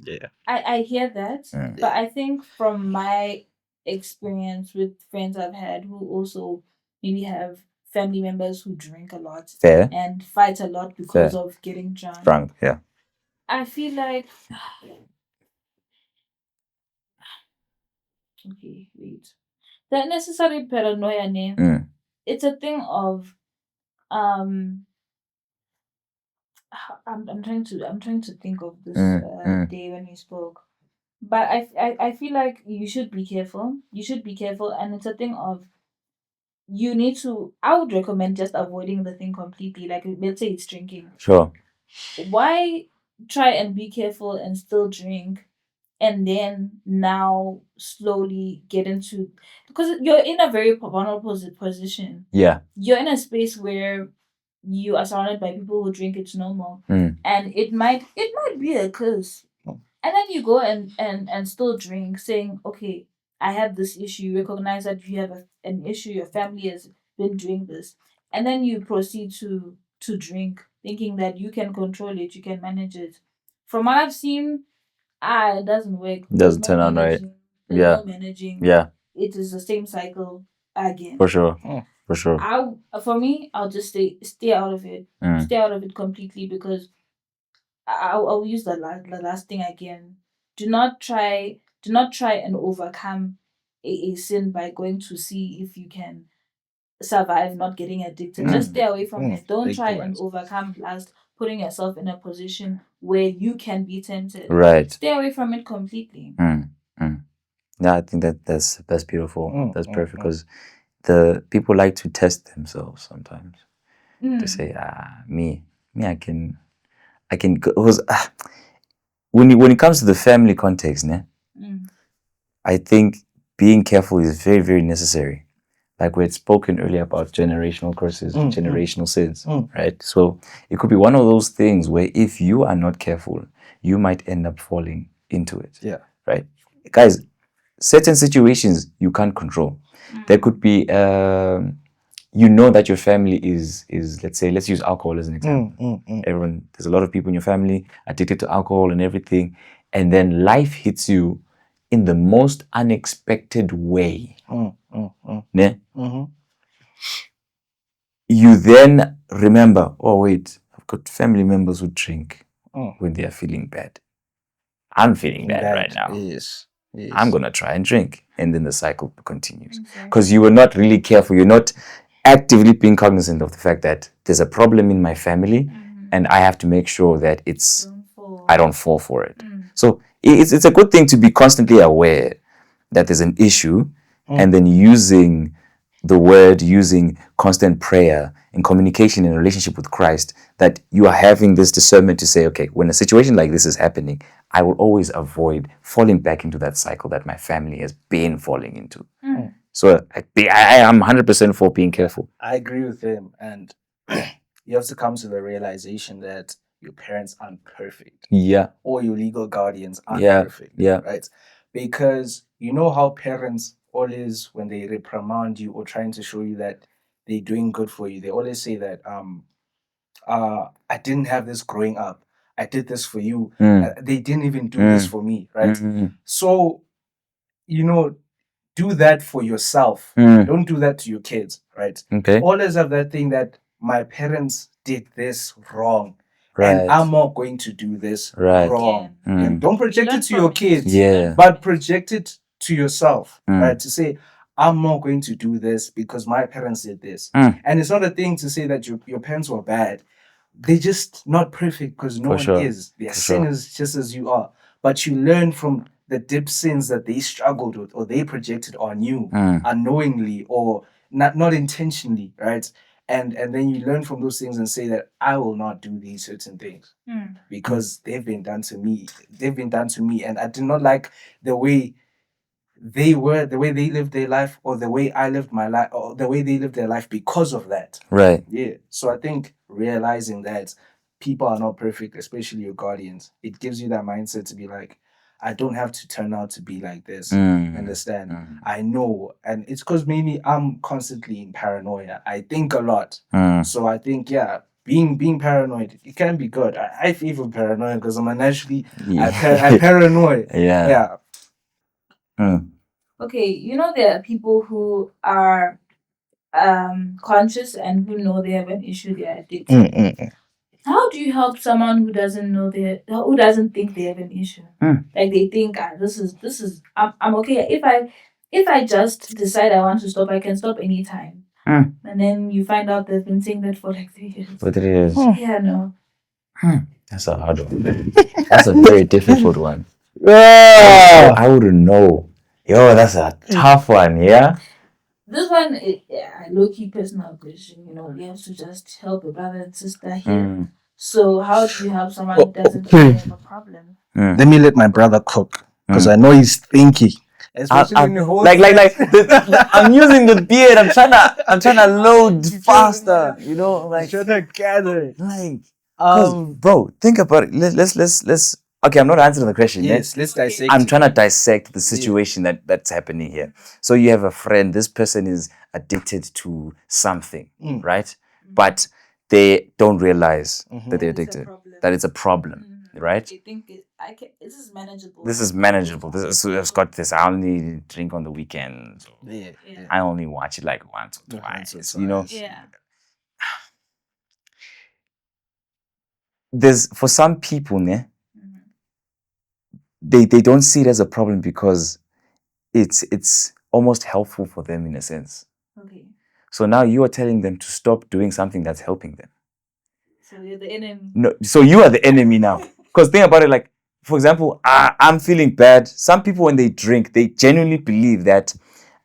Yeah. I hear that, but I think from my experience with friends I've had who also maybe have family members who drink a lot Fair. and fight a lot because of getting drunk. Drunk, yeah. I feel like okay, wait. The necessary paranoia name. It's a thing of I'm trying to think of this day when we spoke. But I feel like you should be careful. You should be careful, and it's a thing of you need to. I would recommend just avoiding the thing completely. Like let's say it's drinking. Sure. Why try and be careful and still drink, and then now slowly get into because you're in a very vulnerable position. Yeah. You're in a space where you are surrounded by people who drink. It's normal, and it might be a curse. And then you go and still drink, saying, okay, I have this issue. You recognize that you have an issue. Your family has been doing this, and then you proceed to drink, thinking that you can control it, you can manage it. From what I've seen, it doesn't work. Doesn't turn out right. There's no managing. Yeah. It is the same cycle again. For sure. For sure. For me, I'll just stay out of it. Stay out of it completely because I'll use the last thing again. Do not try and overcome a sin by going to see if you can survive not getting addicted. Just stay away from it. Don't try and overcome lust, putting yourself in a position where you can be tempted. Right. Stay away from it completely. Yeah, I think that's beautiful. That's perfect because the people like to test themselves sometimes. To say, me, I can I can go, because when it comes to the family context, ne, I think being careful is very, very necessary. Like we had spoken earlier about generational curses, generational sins, right? So it could be one of those things where if you are not careful, you might end up falling into it. Yeah. Right? Guys, certain situations you can't control. There could be, you know that your family is let's say, let's use alcohol as an example. Everyone, there's a lot of people in your family addicted to alcohol and everything. And then life hits you in the most unexpected way. Ne? You then remember, oh wait, I've got family members who drink when they are feeling bad. I'm feeling bad right now. Yes. I'm gonna try and drink, and then the cycle continues because you were not really careful. You're not actively being cognizant of the fact that there's a problem in my family, and I have to make sure that I don't fall for it. So it's a good thing to be constantly aware that there's an issue, and then using the word, using constant prayer and communication in a relationship with Christ, that you are having this discernment to say, okay, when a situation like this is happening, I will always avoid falling back into that cycle that my family has been falling into. So I am 100% for being careful. I agree with him, and you have to come to the realization that your parents aren't perfect. Yeah. Or your legal guardians aren't Yeah. perfect. Yeah. Right? Because you know how parents always, when they reprimand you or trying to show you that they're doing good for you, they always say that I didn't have this growing up. I did this for you. They didn't even do this for me, right? So, do that for yourself. Don't do that to your kids, right? Okay. Always have that thing that my parents did this wrong. Right. And I'm not going to do this Right. wrong. And don't project it to your kids, Yeah. but project it to yourself, right? To say, I'm not going to do this because my parents did this. And it's not a thing to say that your parents were bad. They're just not perfect because no one is. They're sinners just as you are. But you learn from the deep sins that they struggled with or they projected on you unknowingly or not intentionally, right? And then you learn from those things and say that I will not do these certain things because they've been done to me. They've been done to me, and I did not like the way they were, the way they lived their life, or the way I lived my life, or the way they lived their life because of that. Right. Yeah. So I think realizing that people are not perfect, especially your guardians, it gives you that mindset to be like, I don't have to turn out to be like this. Understand? I know. And it's because maybe I'm constantly in paranoia. I think a lot. So I think, yeah, being paranoid, it can be good. I feel paranoia because I'm naturally, I paranoid. Yeah. Okay, there are people who are conscious and who know they have an issue they are addicted. How do you help someone who who doesn't think they have an issue? Like they think this is I'm okay. If I just decide I want to stop, I can stop anytime. And then you find out they've been saying that for like 3 years. For 3 years. Yeah, no. That's a hard one. That's a very difficult one. Yeah. I wouldn't know. Yo, that's a tough one, yeah? This one, low-key personal question. We have to just help a brother and sister here. So how do you help someone who doesn't have a problem? Let me let my brother cook because I know he's thinking. Especially when you hold I'm using the beard. I'm trying to load faster. trying to gather. Bro, think about it. Let's. Okay, I'm not answering the question. Yes, let's dissect. I'm trying to dissect the situation that's happening here. So you have a friend. This person is addicted to something, right? But they don't realize that they're addicted. That it's a problem, right? They think this is manageable. This is manageable. I've got this. I only drink on the weekends. Yeah. I only watch it like once or twice. Yeah. There's for some people, they don't see it as a problem because it's almost helpful for them in a sense. Okay. So now you are telling them to stop doing something that's helping them. So you're the enemy. No, so you are the enemy now. Because think about it, like, for example, I'm feeling bad. Some people, when they drink, they genuinely believe that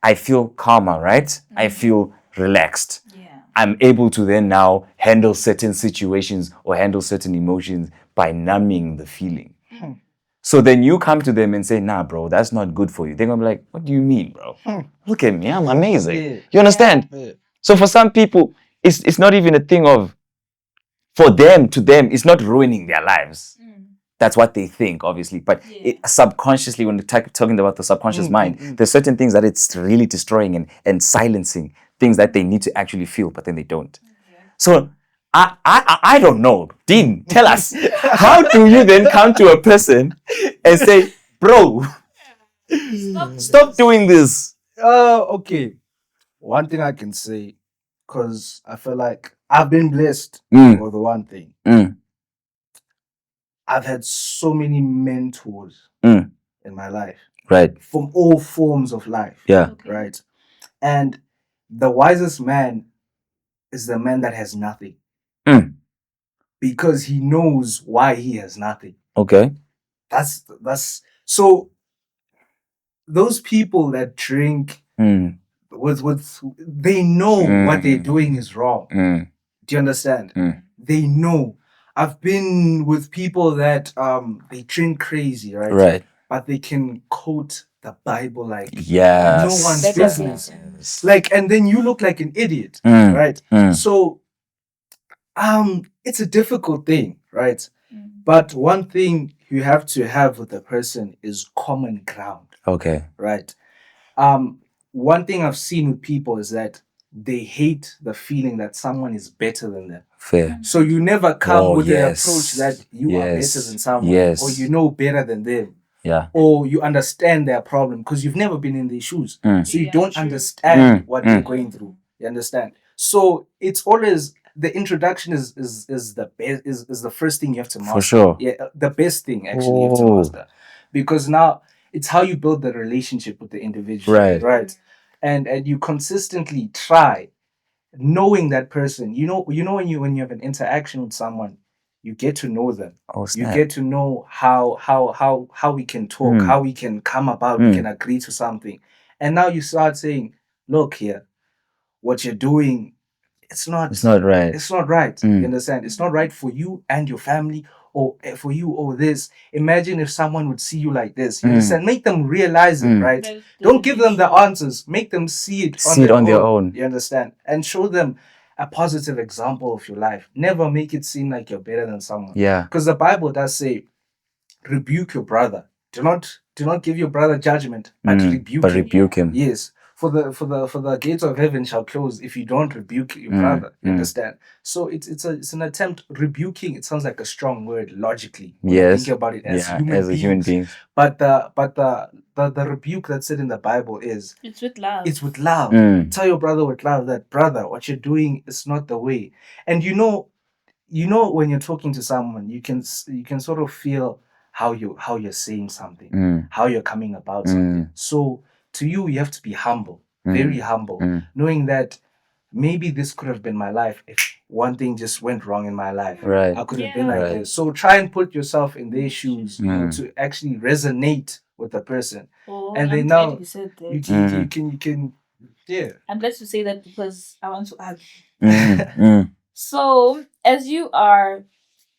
I feel calmer, right? I feel relaxed. Yeah. I'm able to then now handle certain situations or handle certain emotions by numbing the feeling. So then you come to them and say, nah, bro, that's not good for you. They're going to be like, what do you mean, bro? Look at me. I'm amazing. Yeah. You understand? Yeah. So for some people, it's not even a thing of, for them, to them, it's not ruining their lives. That's what they think, obviously. But it, subconsciously, when we're talking about the subconscious mind, there's certain things that it's really destroying and silencing things that they need to actually feel, but then they don't. So I don't know. Dean, tell us. How do you then come to a person and say, bro, stop doing this? Okay. One thing I can say, because I feel like I've been blessed Mm. for the one thing. Mm. I've had so many mentors Mm. in my life Right. from all forms of life. Yeah. Right. And the wisest man is the man that has nothing. Mm. Because he knows why he has nothing. Okay. That's so those people that drink Mm. with they know what they're doing is wrong. Mm. Do you understand? Mm. They know. I've been with people that they drink crazy, right? Right. But they can quote the Bible like Yes. no one's That's business. Yes. Like, and then you look like an idiot, Mm. right? Mm. So it's a difficult thing, right? But one thing you have to have with a person is common ground, Okay. right? One thing I've seen with people is that they hate the feeling that someone is better than them. Fair. So you never come Oh, with yes. the approach that you are Yes. better than someone, Yes. or you know better than them, Yeah. or you understand their problem because you've never been in their shoes. Mm. So you Yeah, don't true. understand Mm, what mm. they're going through. You understand? So it's always the introduction is the best is the first thing you have to master. For sure. Yeah, the best thing actually you have to Oh. master. Because now it's how you build the relationship with the individual. Right. Right. And you consistently try knowing that person. You know when you have an interaction with someone, you get to know them. Oh, You snap. get to know how we can talk, how we can come about, we can agree to something. And now you start saying, look here, what you're doing, it's not right. it's not right. You understand? It's not right for you and your family, or for you, or this. Imagine if someone would see you like this. You understand? Make them realize it, right? Don't give them the answers. Make them see it on their own. You understand? And show them a positive example of your life. Never make it seem like you're better than someone. Yeah. Because the Bible does say, rebuke your brother. Do not give your brother judgment, but rebuke him. Yes. For the gates of heaven shall close if you don't rebuke your brother. You understand? So it's an attempt. Rebuking, it sounds like a strong word logically when I think about it as human beings. But the rebuke that's said in the Bible is It's with love. it's with love. Tell your brother with love that, brother, what you're doing is not the way. And you know when you're talking to someone, you can sort of feel how you're saying something, how you're coming about something. So to you have to be humble, very humble, knowing that maybe this could have been my life if one thing just went wrong in my life. Right. I could have been like this. So try and put yourself in their shoes, to actually resonate with the person. Oh, And I'm then glad now you said that. you can yeah. I'm glad to say that because I want to argue. So, as you are,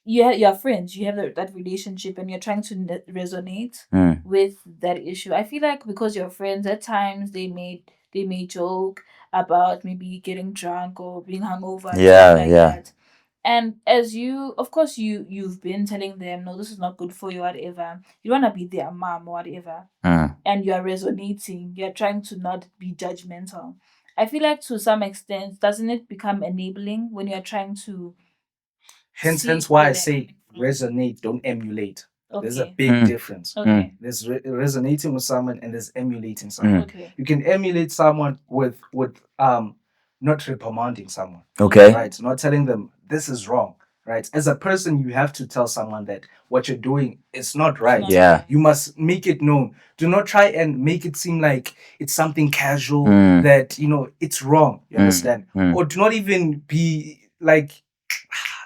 you're friends, you have that relationship, and you're trying to resonate with that issue. I feel like because you're friends, at times they may joke about maybe getting drunk or being hungover and stuff like that. And as you, of course, you've been telling them, no, this is not good for you, whatever. You wanna be their mom or whatever, and you are resonating. You're trying to not be judgmental. I feel like to some extent, doesn't it become enabling when you're trying to Hence why I say resonate, don't emulate. There's a big difference. Okay. There's resonating with someone and there's emulating someone. Okay. You can emulate someone with not reprimanding someone. Okay. Right. Not telling them this is wrong. Right. As a person, you have to tell someone that what you're doing is not right. Yeah. You must make it known. Do not try and make it seem like it's something casual that it's wrong. You understand? Or do not even be like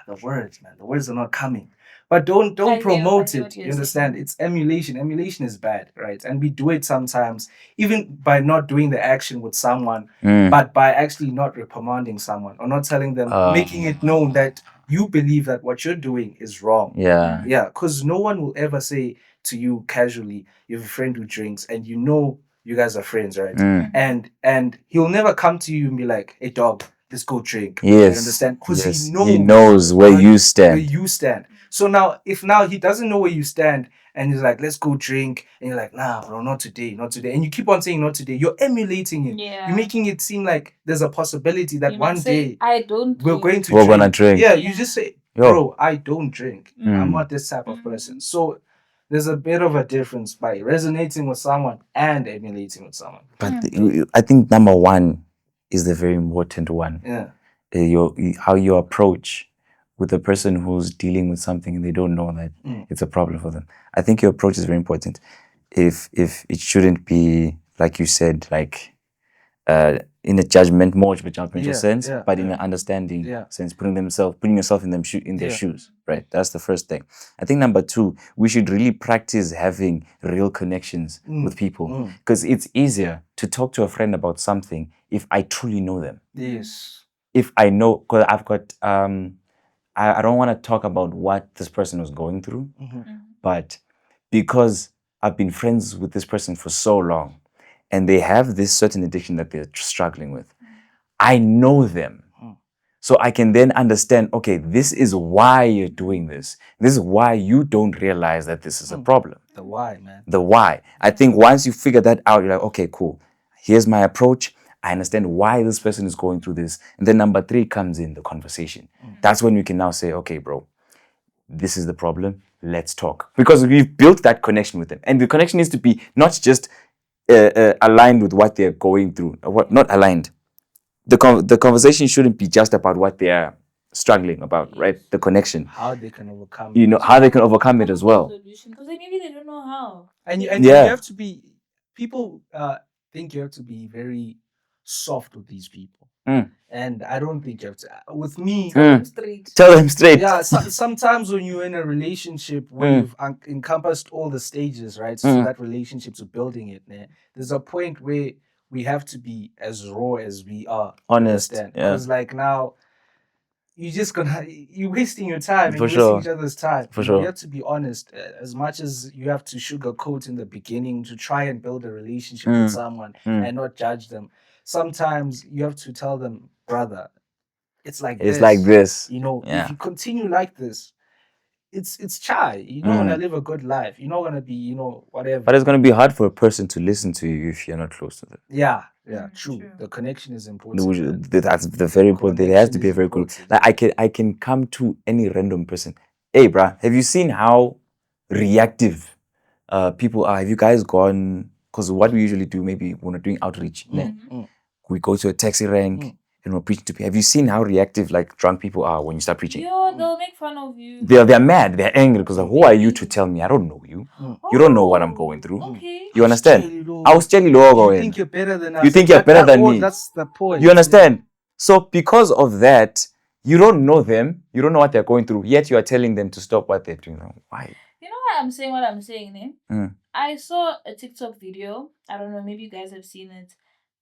the words, man. The words are not coming. But don't I promote hear it. what You you're understand? saying. It's emulation. Emulation is bad, right? And we do it sometimes, even by not doing the action with someone, but by actually not reprimanding someone or not telling them, making it known that you believe that what you're doing is wrong. Yeah. Yeah, because no one will ever say to you casually, you have a friend who drinks and you know you guys are friends, right? And he'll never come to you and be like, hey dog, let's go drink. Yes. You understand? Because Yes. he knows where you where stand. you stand. So now, if now he doesn't know where you stand and he's like, let's go drink, and you're like, nah, bro, not today, not today. And you keep on saying not today, you're emulating it. Yeah. You're making it seem like there's a possibility that You one must say, day I don't we're drink. going to We're drink. gonna drink. Yeah, you just say, Yo. bro, I don't drink. I'm Mm. not this type of person. So there's a bit of a difference by resonating with someone and emulating with someone. But I think number one is the very important one. Yeah. How you approach with the person who's dealing with something and they don't know that it's a problem for them. I think your approach is very important. If it shouldn't be like you said, like in a judgmental sense, but in an understanding sense, putting yourself in their shoes, right? That's the first thing. I think number two, we should really practice having real connections with people, because it's easier to talk to a friend about something if I truly know them. Yes. If I know, because I've got I don't want to talk about what this person was going through, but because I've been friends with this person for so long and they have this certain addiction that they're struggling with, I know them. So I can then understand, okay, this is why you're doing this. This is why you don't realize that this is a problem. The why, man. The why. I think once you figure that out, you're like, okay, cool. Here's my approach. I understand why this person is going through this. And then number three comes in the conversation. That's when we can now say, okay, bro, this is the problem. Let's talk. Because we've built that connection with them. And the connection needs to be not just aligned with what they're going through. Not aligned. The conversation shouldn't be just about what they are struggling about, right? The connection. How they can overcome You know, how they can overcome it as well. Because maybe they don't know how. And you Yeah. have to be, people think you have to be very soft with these people. And I don't think you have to. With me, Straight. Tell them straight. yeah, sometimes when you're in a relationship where you've encompassed all the stages, right? So that relationship to building it, there's a point where we have to be as raw as we are. Honest, Because like now, you're wasting your time and For you're sure. wasting each other's time. For You know, sure. you have to be honest. As much as you have to sugarcoat in the beginning to try and build a relationship with someone and not judge them, sometimes you have to tell them, brother, it's like this. You know, Yeah. if you continue like this, it's chai. You're not gonna live a good life. You're not gonna be, you know, whatever. But it's going to be hard for a person to listen to you if you're not close to them. Yeah, true. The connection is important. That's the very important thing. It has to be a very good. Like I can come to any random person. Hey, bruh, have you seen how reactive people are? Have you guys gone? Because what we usually do, maybe when we're doing outreach, we go to a taxi rank and we're preaching to people. Have you seen how reactive like drunk people are when you start preaching? Yo, they'll make fun of you. They're mad. They're angry because who are you to tell me? I don't know you. You don't know what I'm going through. Okay. You understand? I was telling You think you're better than us. You think you're better than me. That's the point. You understand? So because of that, you don't know them. You don't know what they're going through. Yet you are telling them to stop what they're doing. Why? You know why I'm saying what I'm saying, I saw a TikTok video. I don't know, maybe you guys have seen it.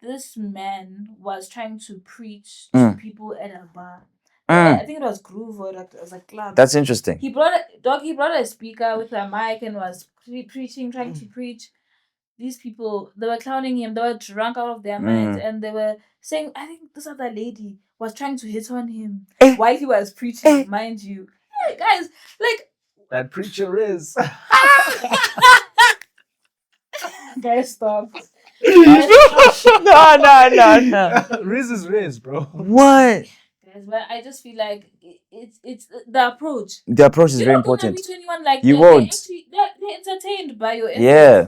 This man was trying to preach to people at a bar. I think it was Groove or it was a club. That's interesting. He brought a speaker with a mic and was preaching, trying to preach. These people, they were clowning him. They were drunk out of their minds, and they were saying, I think this other lady was trying to hit on him while he was preaching, mind you. Hey, guys, like, that preacher is. guys, stop. No. Riz is Riz, bro. What? Guys, but I just feel like it's the approach. The approach is You're very not gonna important. meet anyone like You that. won't. They're entertained by your efforts. Yeah.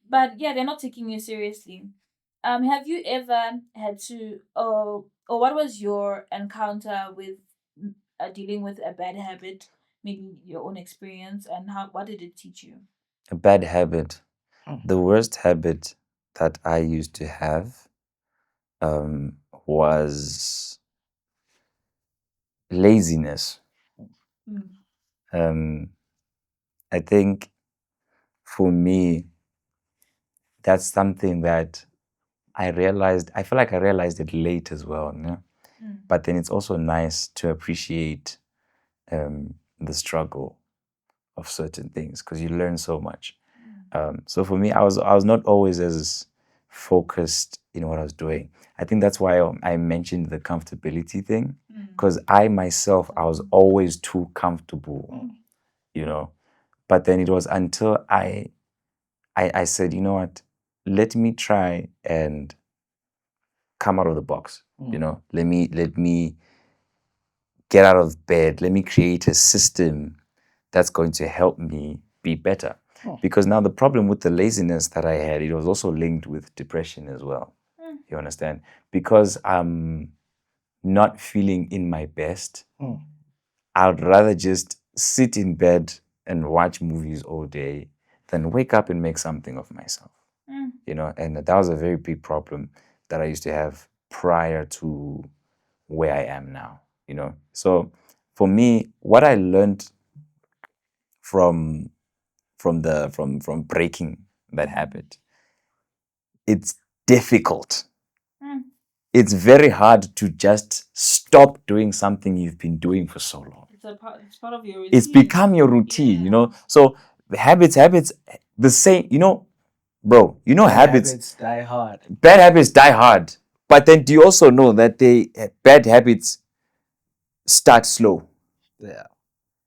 But yeah, they're not taking you seriously. Have you ever had to, or what was your encounter with dealing with a bad habit? Maybe your own experience, and what did it teach you? A bad habit. The worst habit that I used to have was laziness. I think for me, that's something that I feel like I realized it late as well. No? But then it's also nice to appreciate the struggle of certain things because you learn so much. So for me, I was not always as focused in what I was doing. I think that's why I mentioned the comfortability thing because I myself I was always too comfortable, But then it was until I said, you know what, let me try and come out of the box. Let me get out of bed. Let me create a system that's going to help me be better. Because now the problem with the laziness that I had, it was also linked with depression as well. You understand? Because I'm not feeling in my best, I'd rather just sit in bed and watch movies all day than wake up and make something of myself. And that was a very big problem that I used to have prior to where I am now. So for me, what I learned from breaking that habit, it's difficult. It's very hard to just stop doing something you've been doing for so long. It's part of your routine. It's become your routine, So habits, the same, bro, habits die hard. Bad habits die hard. But then do you also know that bad habits start slow? Yeah.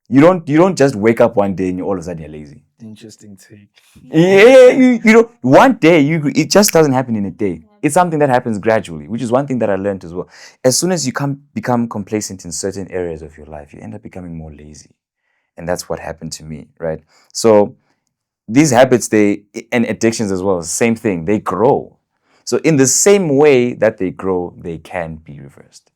You don't just wake up one day and all of a sudden you're lazy. Interesting take. Yeah, one day it just doesn't happen in a day. It's something that happens gradually, which is one thing that I learned as well. As soon as you become complacent in certain areas of your life, you end up becoming more lazy. And that's what happened to me, right? So these habits, and addictions as well, same thing, they grow. So in the same way that they grow, they can be reversed.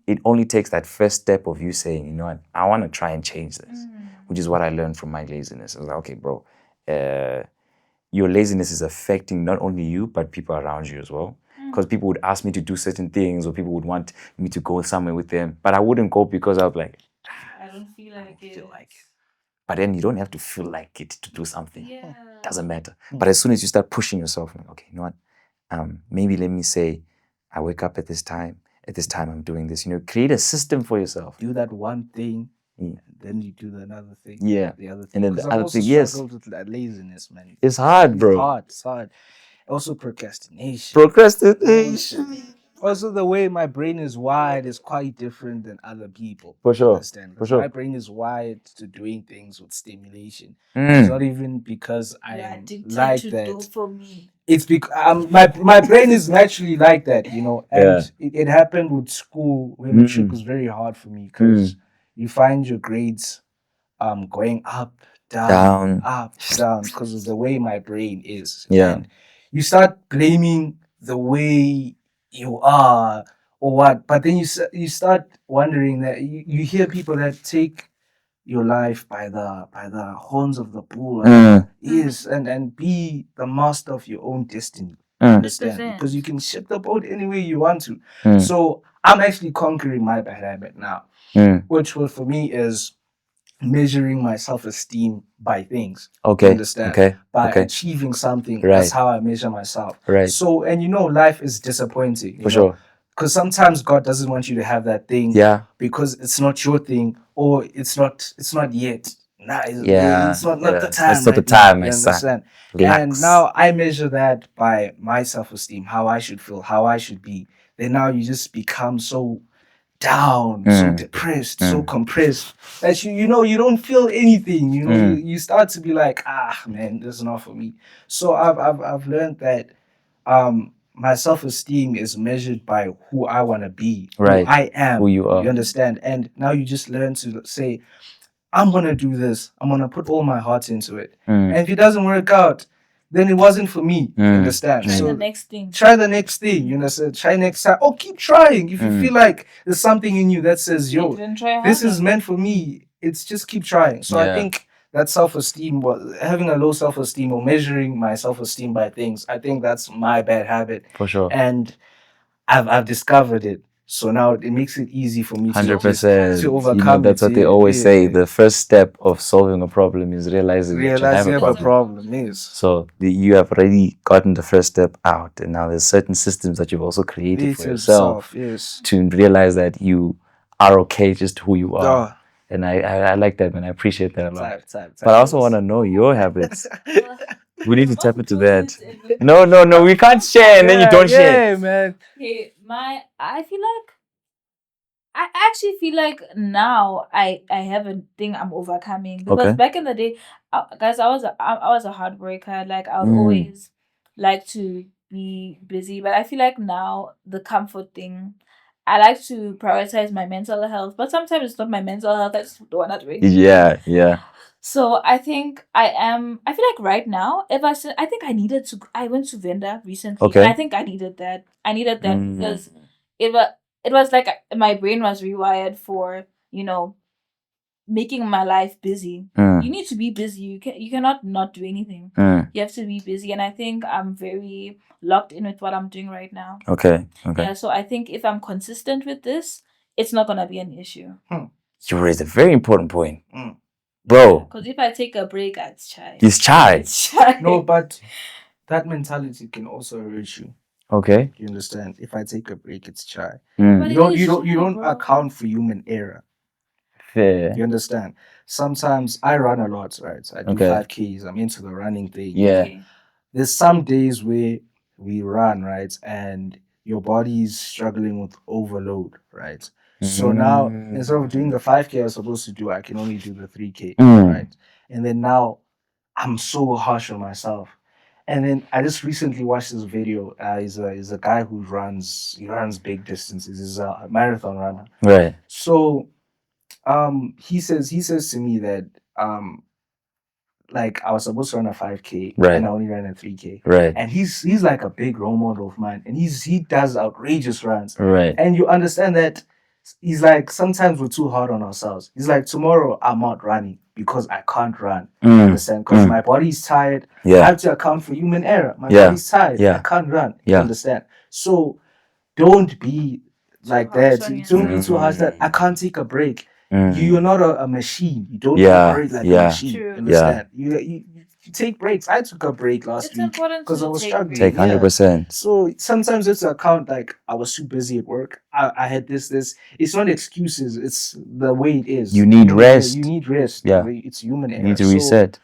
It only takes that first step of you saying, you know what, I want to try and change this, which is what I learned from my laziness. I was like, okay, bro, your laziness is affecting not only you, but people around you as well. Because people would ask me to do certain things, or people would want me to go somewhere with them, but I wouldn't go because I was like, I don't feel like it. But then you don't have to feel like it to do something. Yeah. Doesn't matter. But as soon as you start pushing yourself, like, okay, you know what? Maybe let me say, I wake up at this time. At this time, I'm doing this. Create a system for yourself. Do that one thing, and then you do another thing. Yeah. The other thing. And then the I've other also thing, yes. struggled with that laziness, man. It's hard, bro. It's hard. Also procrastination. Procrastination. Also, the way my brain is wired is quite different than other people. For sure. Understand? For sure. My brain is wired to doing things with stimulation. It's not even because I am like that. Dopamine. It's because my brain is naturally like that, and it happened with school where matric was very hard for me because you find your grades going up, down, up, down because of the way my brain is. Yeah. And you start blaming the way you are or what, but then you start wondering that you hear people that take your life by the horns of the bull, yes, and be the master of your own destiny. Understand? 100%. Because you can shift the boat any way you want to. So I'm actually conquering my bad habit now, which for me is measuring my self-esteem by things. Okay. Understand? Okay. By okay. achieving something. Right. That's how I measure myself. Right. So, and life is disappointing. For sure. Because sometimes God doesn't want you to have that thing. Yeah. Because it's not your thing, or it's not yet. Nah, Yeah. it's not the time. It's not the right time, now, my you son. understand? Relax. And now I measure that by my self-esteem, how I should feel, how I should be. Then now you just become so down, so depressed, so compressed that you don't feel anything. You start to be like, man, this is not for me. So I've learned that my self-esteem is measured by who I want to be, Right. who I am, who you are. You understand? And now you just learn to say, I'm gonna do this. I'm gonna put all my heart into it. And if it doesn't work out, then it wasn't for me. You understand? Try So the next thing. try the next thing. You understand? Try next time. Oh, keep trying. If you feel like there's something in you that says, yo, this is meant for me, it's just keep trying. So I think that self-esteem, having a low self-esteem or measuring my self-esteem by things, I think that's my bad habit. For sure. And I've discovered it. So now it makes it easy for me to 100%. to overcome That's it. what they always say. The first step of solving a problem is realizing that you Realize have you a have a problem. problem. Yes. So you have already gotten the first step out, and now there's certain systems that you've also created for yourself Yes. to realize that you are okay just who you are. Oh, And I like that, man. I appreciate that a lot. type. But I also want to know your habits. We need to Most tap into people that. do it in- No, we can't share, and then you don't share. Yeah, man. Okay, I actually feel like now I have a thing I'm overcoming because Okay. back in the day, guys, I was a hard worker. Like I would Mm. always like to be busy, but I feel like now the comfort thing, I like to prioritize my mental health, but sometimes it's not my mental health. I just don't want to do it. Yeah. So I think I am. I feel like right now, I think I needed to. I went to Venda recently. Okay. And I think I needed that. I needed that Mm. because it was like my brain was rewired for making my life busy. You need to be busy. You cannot not do anything. Mm. You have to be busy, and I think I'm very locked in with what I'm doing right now. Okay. Yeah, so I think if I'm consistent with this, it's not gonna be an issue. You raised a very important point. Mm. Bro, Because if I take a break, it's chai. it's chai. It's chai. No, but that mentality can also hurt you. Okay. You understand? If I take a break, it's chai. Mm. But You it is you chai, don't bro. account for human error. Fair. You understand? Sometimes I run a lot, right? I do Okay. 5Ks. I'm into the running thing. Yeah. Okay. There's some days where we run, right? And your body is struggling with overload, right? So now, instead of doing the 5K I was supposed to do, I can only do the 3K, Mm. right? And then now I'm so harsh on myself. And then I just recently watched this video. He's a guy who runs big distances. He's a marathon runner. Right. So he says to me that like I was supposed to run a 5K Right. and I only ran a 3K. Right. And he's like a big role model of mine, and he does outrageous runs. Right. And you understand that he's like, sometimes we're too hard on ourselves. He's like, tomorrow I'm out running because I can't run. You understand? Because my body's tired. I Yeah. have to account for human error. My Yeah. body's tired. Yeah. I can't run. You Yeah. understand? So don't be like harsh that. on Don't be too harsh that I can't take a break. Mm. You're not a machine. You don't Yeah, operate like yeah. a machine. True. You understand? You take breaks. I took a break last It's week important because to I was take struggling. Take breaks. 100%. So sometimes it's account like I was too busy at work. I had this. It's not excuses. It's the way it is. You need rest. You need rest. Yeah. It's human error. You need to So reset.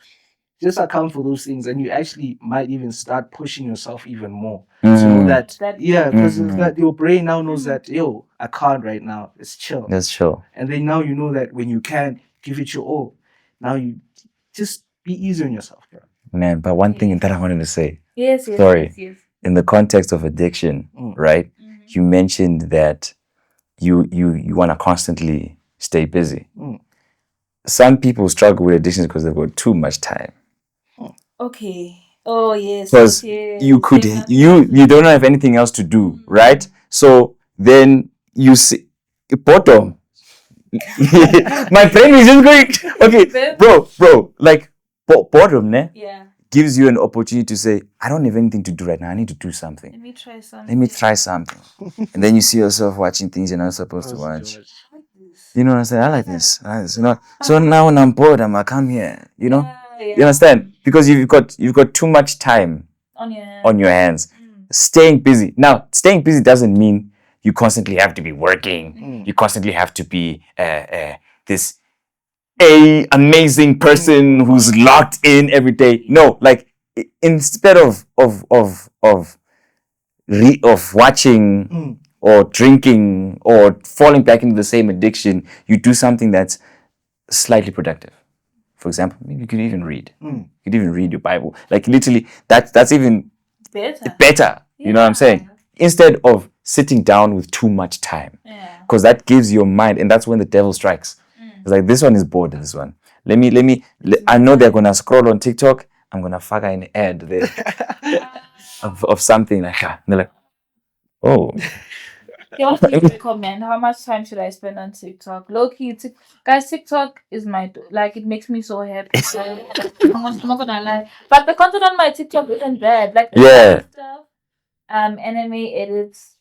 just account for those things, and you actually might even start pushing yourself even more to know that because that your brain now knows that I can't right now. It's chill. That's chill. And then now you know that when you can, give it your all. Now you just be easy on yourself, bro. Man, but one thing that I wanted to say, Yes. Sorry. Yes. in the context of addiction, right? You mentioned that you want to constantly stay busy. Some people struggle with addictions because they've got too much time. Okay. Oh yes. Because Okay. you could you don't have anything else to do, right? So then you see bottom. My brain is just going okay, bro. Like boredom, ne? Yeah. Gives you an opportunity to say, I don't have anything to do right now. I need to do something. Let me try something. Let me try something. And then you see yourself watching things you're not supposed to watch. You know what I'm saying? I like this. You know. So now when I'm bored, I come here. You know. Yeah. You understand? Because you've got too much time On your hands. Staying busy. Now, staying busy doesn't mean you constantly have to be working. You constantly have to be this amazing person who's locked in every day. No, like instead of watching or drinking or falling back into the same addiction, you do something that's slightly productive. For example, maybe you could even read. You could even read your Bible. Like literally, that's even better. You know what I'm saying? Instead of sitting down with too much time. Yeah. Because that gives your mind, and that's when the devil strikes. It's like, this one is bored, this one. I know they're gonna scroll on TikTok. I'm gonna fire an ad there of something like that. And they're like, oh. Yeah, what do you recommend? How much time should I spend on TikTok? Low key, guys, TikTok is it makes me so happy. I'm not gonna lie. But the content on my TikTok isn't bad. Like Yeah. stuff, anime edits.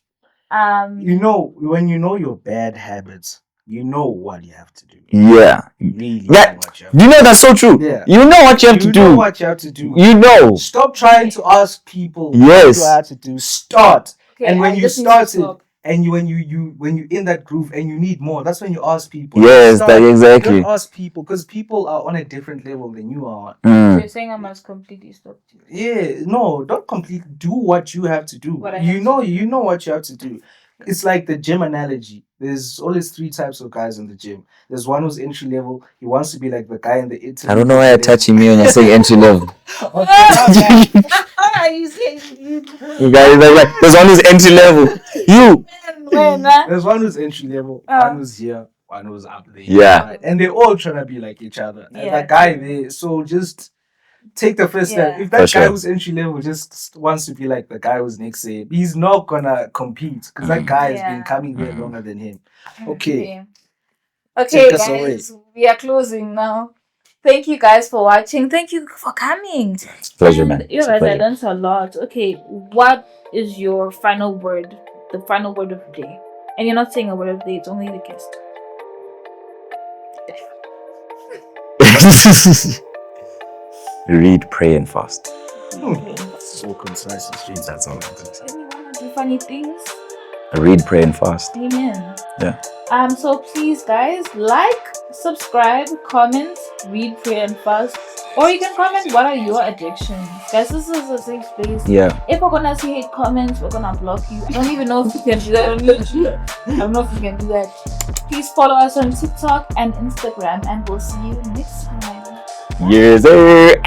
You know, when you know your bad habits, you know what you have to do. Yeah. Really Yeah. know what you have to You know that's so true. Yeah. You know what you have to You know do. what you have to do. You know. Stop trying to ask people Yes. what you have to do. Start. Okay, And when I you just need to start it, stop. and when you're in that groove and you need more, that's when you ask people. Yes, Start. that You exactly. don't ask people because people are on a different level than you are. So Mm. you're saying I must completely stop. Yeah, no, don't completely do what you have to do. What I You have know, to do. you know what you have to do. It's like the gym analogy. There's always three types of guys in the gym. There's one who's entry level. He wants to be like the guy in the interview. I don't know why you're touching me when you're saying entry level. You say You guys are like, there's one who's entry level. You. There's one who's entry level, one who's here, one who's up there. Yeah. Right? And they're all trying to be like each other. And Yeah, that guy true. there, so just take the first step. Yeah. If that For guy sure. who's entry level just wants to be like the guy who's next to him, he's not gonna compete because that guy has been Yeah. coming here longer than him. Okay. Okay, Take us guys, we are closing now. Thank you guys for watching. Thank you for coming. It's a pleasure, And man. you It's a guys, I pleasure. learned a lot. Okay, what is your final word? The final word of the day. And you're not saying a word of the day, it's only the guest. Read, pray, and fast. Okay. So concise and straight. That's all I'm gonna say. Anyone want to do funny things? Read, pray, and fast. Amen. Yeah. So please, guys, like, subscribe, comment, read, pray, and fast. Or you can comment what are your addictions. Guys, this is a safe space. Yeah. If we're gonna see hate comments, we're gonna block you. I don't even know if you can do that. I don't know if you can do that. Please follow us on TikTok and Instagram, and we'll see you next time. Yes, sir.